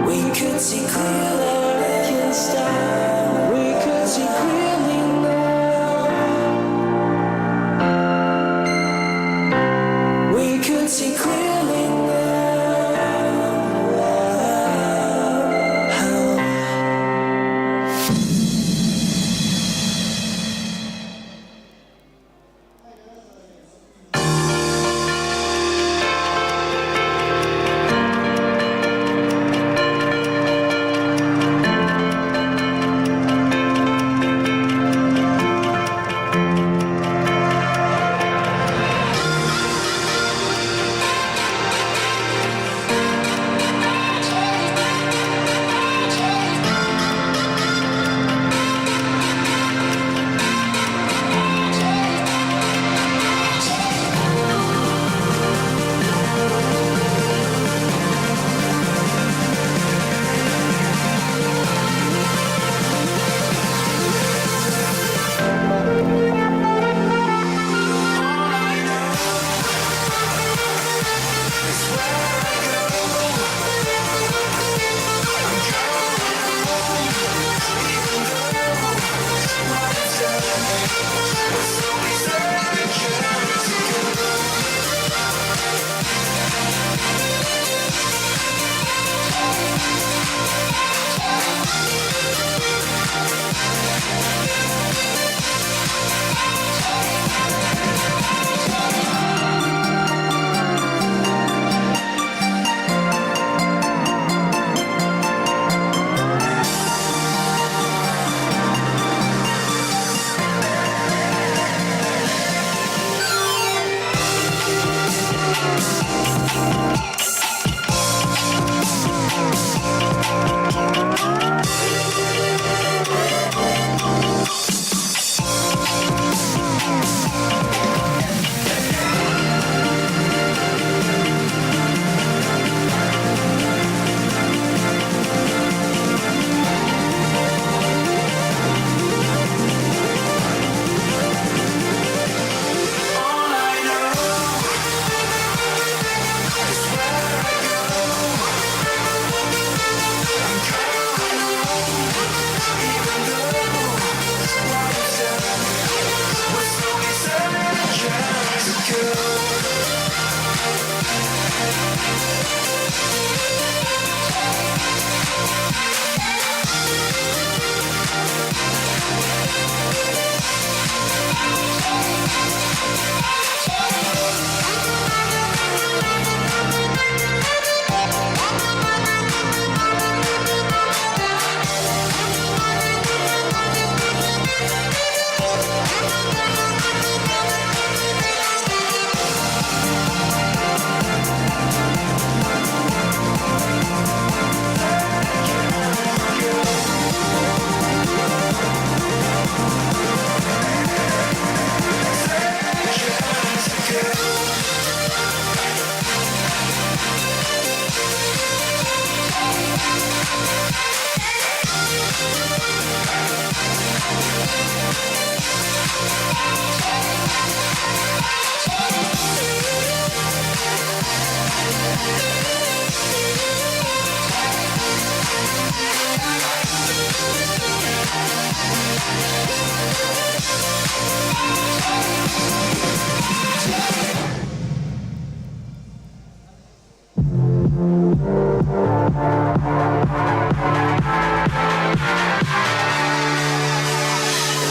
We could see clearly. I can't stop. We could see clearly now. We could see clearly now.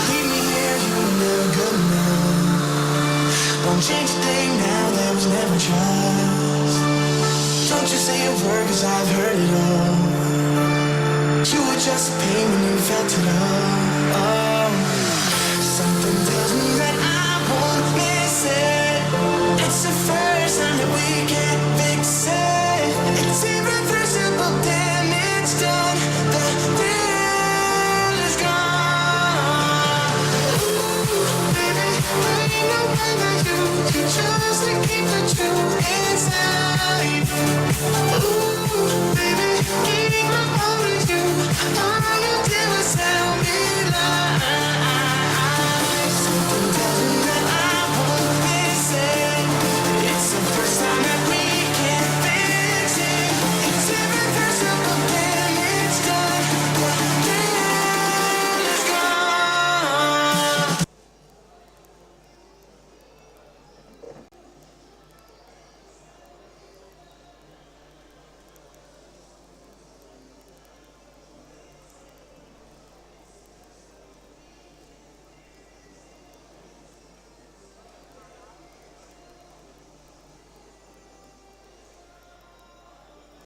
Leave me here, you were never good enough. Won't change a thing now, there was never trust. Don't you say a word, cause I've heard it all. You were just a pain when you felt it all. Oh. Something tells me that I won't miss it. It's the first time that we can't fix it. It's irreversible damage done. The deal is gone. Ooh, baby, there ain't no way that you can choose to keep the truth inside. Ooh, baby, keep my heart with you. All you did was say